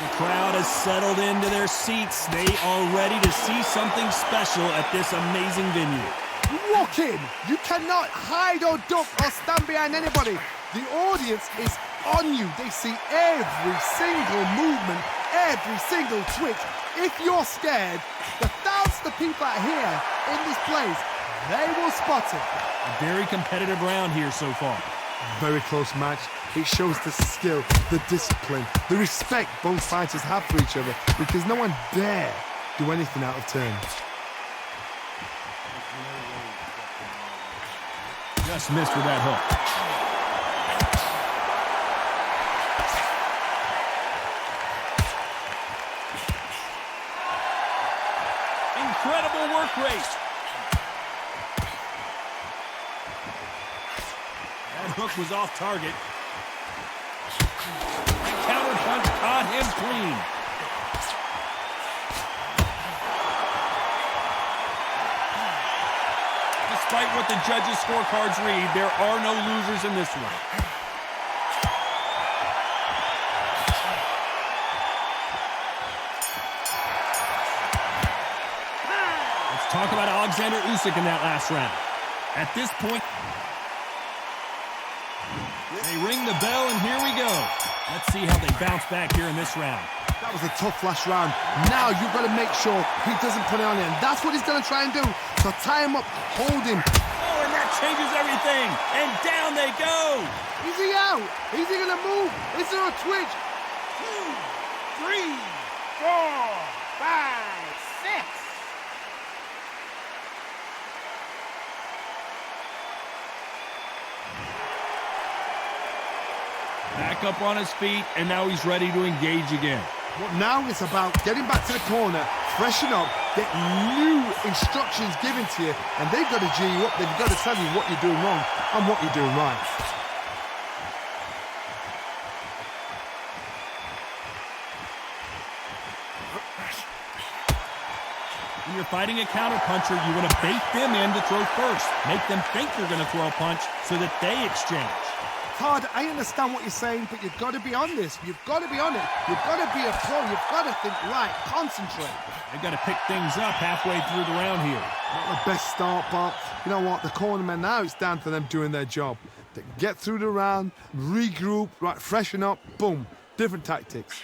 The crowd has settled into their seats. They are ready to see something special at this amazing venue. Walk in. You cannot hide or duck or stand behind anybody. The audience is on you. They see every single movement, every single twitch. If you're scared, the thousands of people out here in this place, they will spot it. A very competitive round here so far. Very close match. It shows the skill, the discipline, the respect both fighters have for each other, because no one dare do anything out of turn. Just missed with that hook. Incredible work rate. That hook was off target. Counter punch caught him clean. Despite what the judges' scorecards read, there are no losers in this one. Let's talk about Alexander Usyk in that last round. At this point, they ring the bell, and here we go. Let's see how they bounce back here in this round. That was a tough last round. Now you've got to make sure he doesn't put it on him. That's what he's going to try and do. So tie him up, hold him. Oh, and that changes everything. And down they go. Is he out? Is he going to move? Is there a twitch? 2, 3, 4, 5, 6. Back up on his feet, and now he's ready to engage again. But now it's about getting back to the corner, freshen up, get new instructions given to you, and they've got to G you up. They've got to tell you what you're doing wrong and what you're doing right. When you're fighting a counterpuncher, you want to bait them in to throw first. Make them think you're going to throw a punch so that they exchange. Todd, I understand what you're saying, but you've got to be on this. You've got to be on it. You've got to be a pro. You've got to think right. Concentrate. They've got to pick things up halfway through the round here. Not the best start, but you know what? The cornermen now, it's down to them doing their job. They get through the round, regroup, right, freshen up, boom. Different tactics.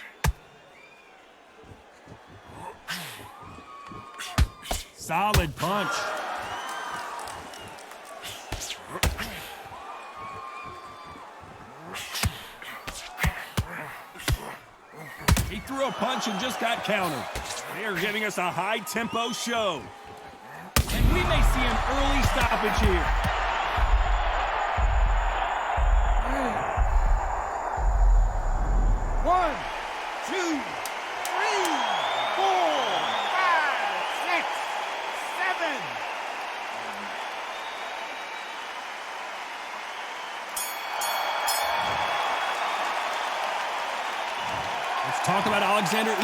Solid punch. He threw a punch and just got countered. They are giving us a high-tempo show. And we may see an early stoppage here. One, 2, 3, 4, 5, 6, 7. Let's talk about Alexander.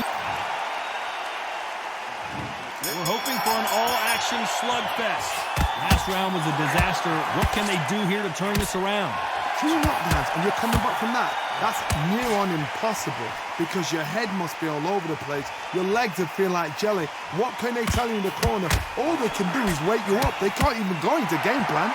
We're hoping for an all-action slugfest. Last round was a disaster. What can they do here to turn this around? 2 knockdowns and you're coming back from that. That's near on impossible because your head must be all over the place. Your legs would feel like jelly. What can they tell you in the corner? All they can do is wake you up. They can't even go into game plan.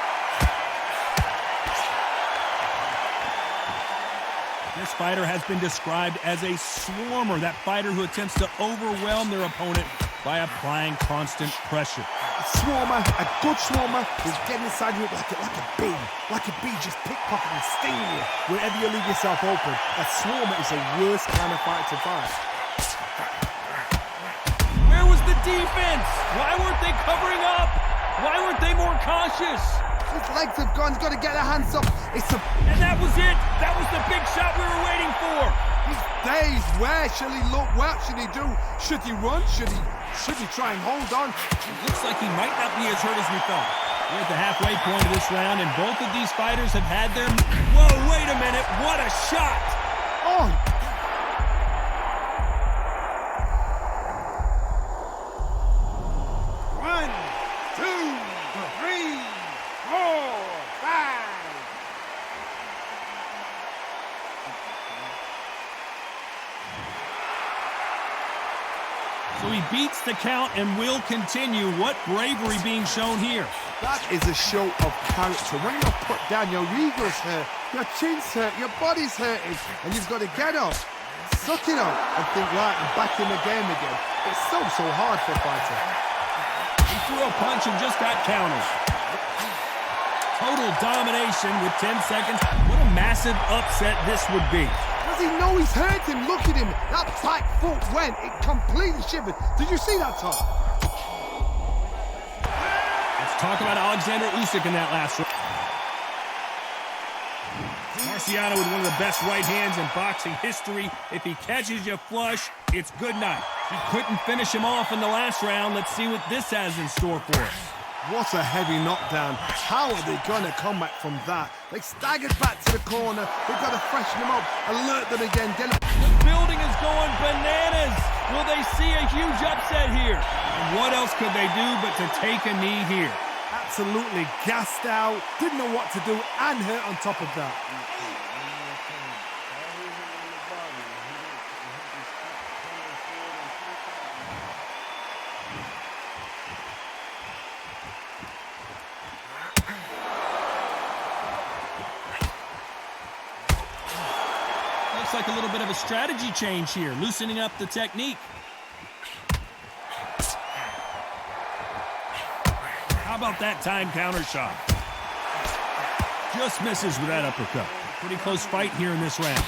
This fighter has been described as a swarmer, that fighter who attempts to overwhelm their opponent by applying constant pressure. A swarmer, a good swarmer, is getting inside you like a bee. Like a bee just pickpocketing, stinging you wherever you leave yourself open. A swarmer is the worst kind of fight to fight. Where was the defense? Why weren't they covering up? Why weren't they more cautious? His legs have gone, he's got to get their hands up. And that was it. That was the big shot we were waiting for. He's dazed. Where shall he look? What should he do? Should he run? Should he try and hold on? It looks like he might not be as hurt as we thought. We're at the halfway point of this round, and both of these fighters have had their... Whoa, wait a minute. What a shot. Oh! One, 2, 3, 4, 5. So he beats the count and will continue. What bravery being shown here. That is a show of character. When you're put down, your ego's hurt, your chin's hurt, your body's hurting, and you've got to get up, suck it up, and think, right, I'm back in the game again. It's so hard for a fighter. He threw a punch and just got countered. Total domination with 10 seconds. What a massive upset this would be. Does he know he's hurt him? Look at him. That tight foot went. It completely shivered. Did you see that, Tom? Let's talk about Alexander Usyk in that last round. Marciano with one of the best right hands in boxing history. If he catches you flush, it's good night. He couldn't finish him off in the last round. Let's see what this has in store for us. What a heavy knockdown. How are they going to come back from that? They staggered back to the corner. They've got to freshen them up, alert them again. Get them. The building is going bananas. Will they see a huge upset here? And what else could they do but to take a knee here? Absolutely gassed out. Didn't know what to do and hurt on top of that. Looks like a little bit of a strategy change here, loosening up the technique. How about that time counter shot? Just misses with that uppercut. Pretty close fight here in this round.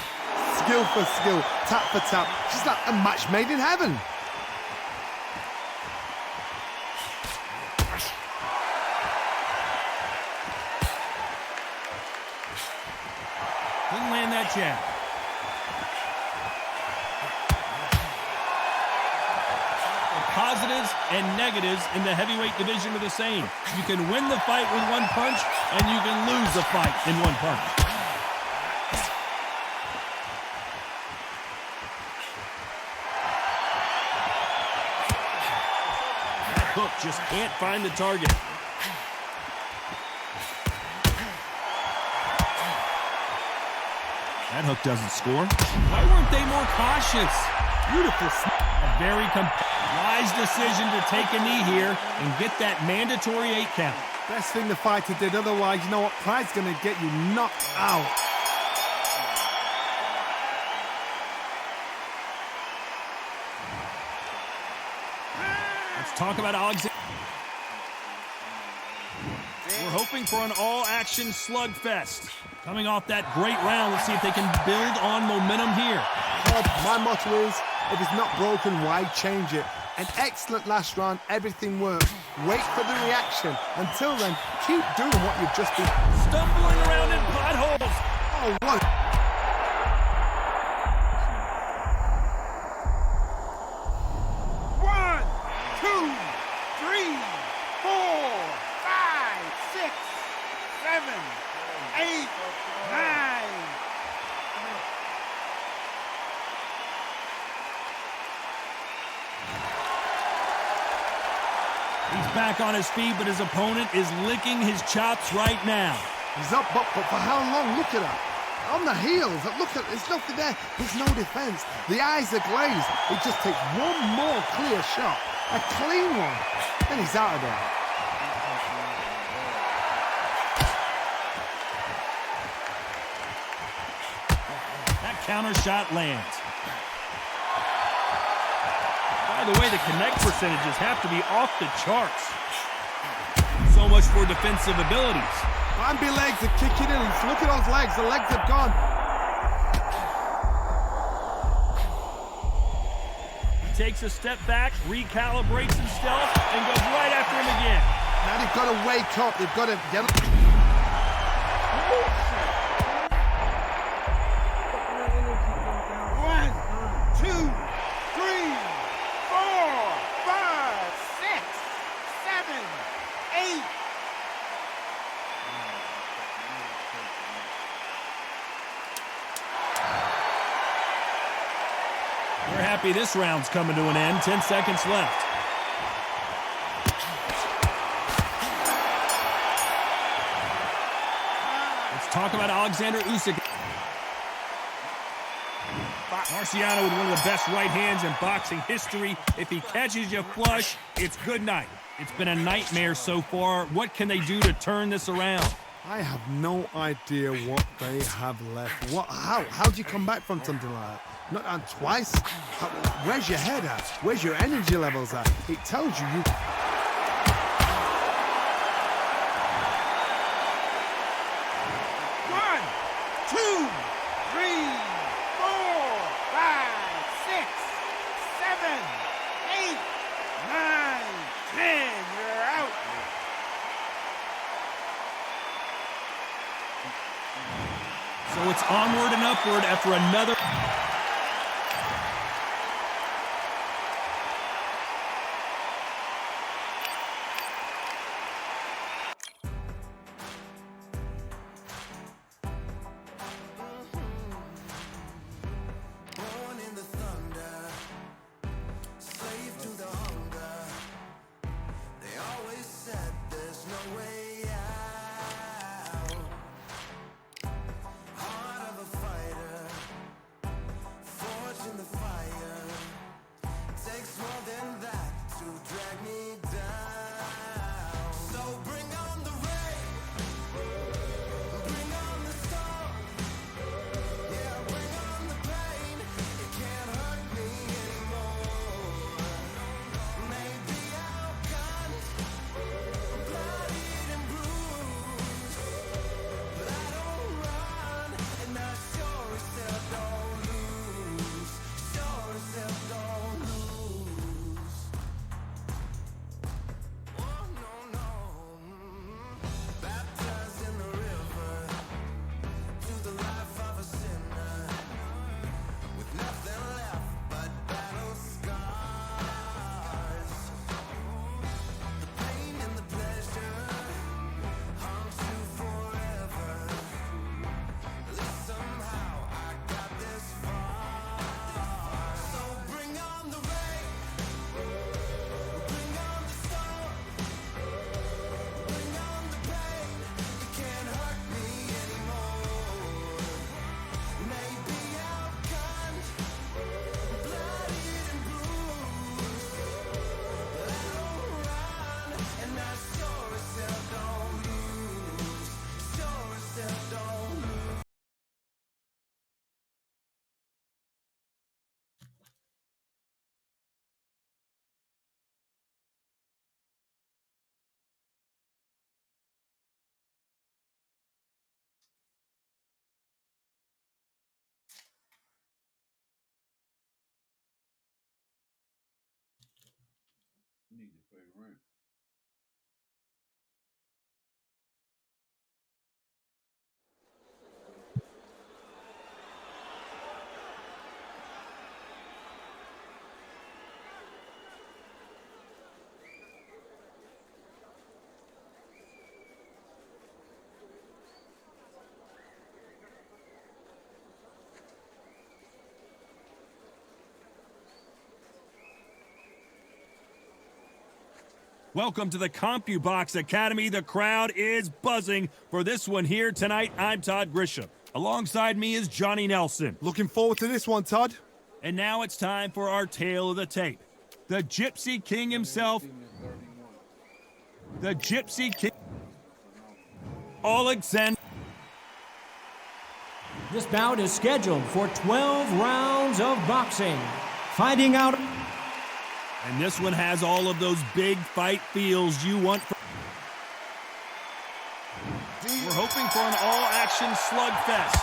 Skill for skill, tap for tap. Just like a match made in heaven. Couldn't land that jab. Positives and negatives in the heavyweight division are the same. You can win the fight with one punch, and you can lose the fight in one punch. That hook just can't find the target. That hook doesn't score. Why weren't they more cautious? Beautiful. A very wise decision to take a knee here and get that mandatory 8 count. Best thing the fighter did. Otherwise, you know what? Pride's going to get you knocked out. Let's talk about Alexander. We're hoping for an all-action slugfest. Coming off that great round, let's see if they can build on momentum here. My motto is, if it's not broken, why change it? An excellent last round, everything worked. Wait for the reaction. Until then, keep doing what you've just been. Stumbling around in potholes. Oh, what? One, two, three, 4, 5, 6, 7, 8, 9. He's back on his feet, but his opponent is licking his chops right now. He's up, but for how long? Look at that. On the heels. Look at, there's nothing there. There's no defense. The eyes are glazed. It just takes one more clear shot. A clean one. Then he's out of there. That counter shot lands. By the way, the connect percentages have to be off the charts. So much for defensive abilities. Bambi legs are kicking in. Look at those legs. The legs have gone. He takes a step back, recalibrates himself, and goes right after him again. Now they've got to wake up. They've got to get up. One, two, 3, 4, 5, 6, 7, 8. We're happy this round's coming to an end. 10 seconds left. Let's talk about Alexander Usyk. 5, Marciano with one of the best right hands in boxing history. If he catches you flush, it's good night. It's been a nightmare so far. What can they do to turn this around? I have no idea what they have left. How do you come back from something like that? Not and twice? Where's your head at? Where's your energy levels at? It tells you. One, two, three, 4, 5, 6, 7, 8, 9, 10. You're out. So it's onward and upward after another. Born in the thunder, slave to the hunger. They always said there's no way out. Heart of a fighter, forged in the fire. Takes more than that to drag me down. So bring on the rain, bring on the storm. Yeah, bring on the pain. It can't hurt me anymore. Maybe I'll cut, bloodied and bruised, but I don't run, and I sure as hell don't lose. Sure as hell don't lose. Oh no no. Baptized in the river, to the life of a sinner, with nothing left but battle scars. The pain and the pleasure haunt you forever. At least somehow I got this far. So bring on the rain, bring on the storm, bring on the pain. It can't hurt me anymore. Maybe I'll cut, bloodied and bruised, but I don't run, and I sure as hell don't lose. Sure as hell don't lose. Need to pay rent. Welcome to the CompuBox Academy. The crowd is buzzing for this one here tonight. I'm Todd Grisham. Alongside me is Johnny Nelson. Looking forward to this one, Todd. And now it's time for our tale of the tape. The Gypsy King himself, the Gypsy King, Alexander. This bout is scheduled for 12 rounds of boxing. Fighting out. And this one has all of those big fight feels you want. We're hoping for an all-action slugfest.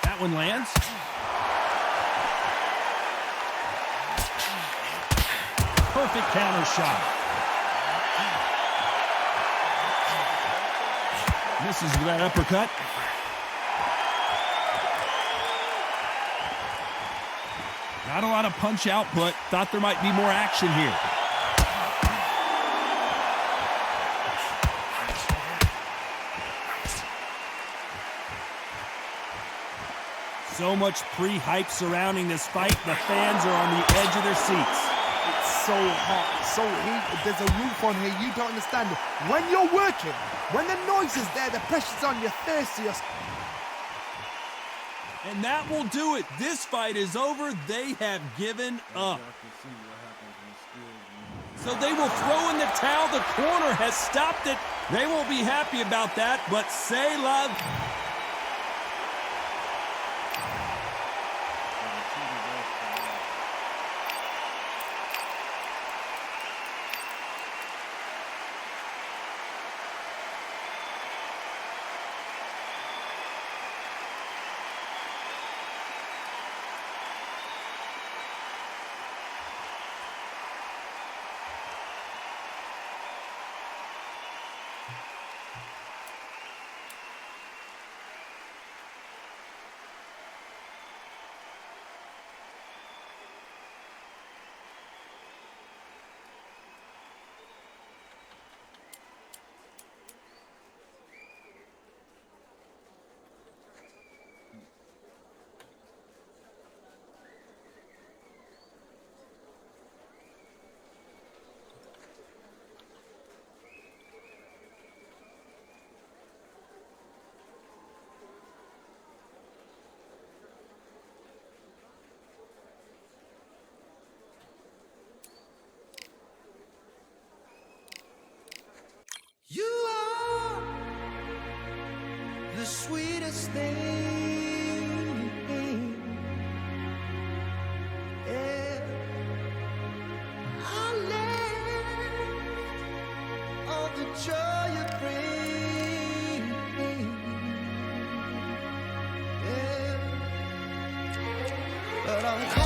That one lands. Perfect counter shot. Misses with that uppercut. Not a lot of punch output. Thought there might be more action here. So much pre-hype surrounding this fight. The fans are on the edge of their seats. It's so hot, it's so heated. There's a roof on here. You don't understand it. When you're working, when the noise is there, the pressure's on, you're thirsty. And that will do it. This fight is over. They have given up. So they will throw in the towel. The corner has stopped it. They won't be happy about that, but say love. You are the sweetest thing, yeah. I left all the joy you bring, yeah. But I'm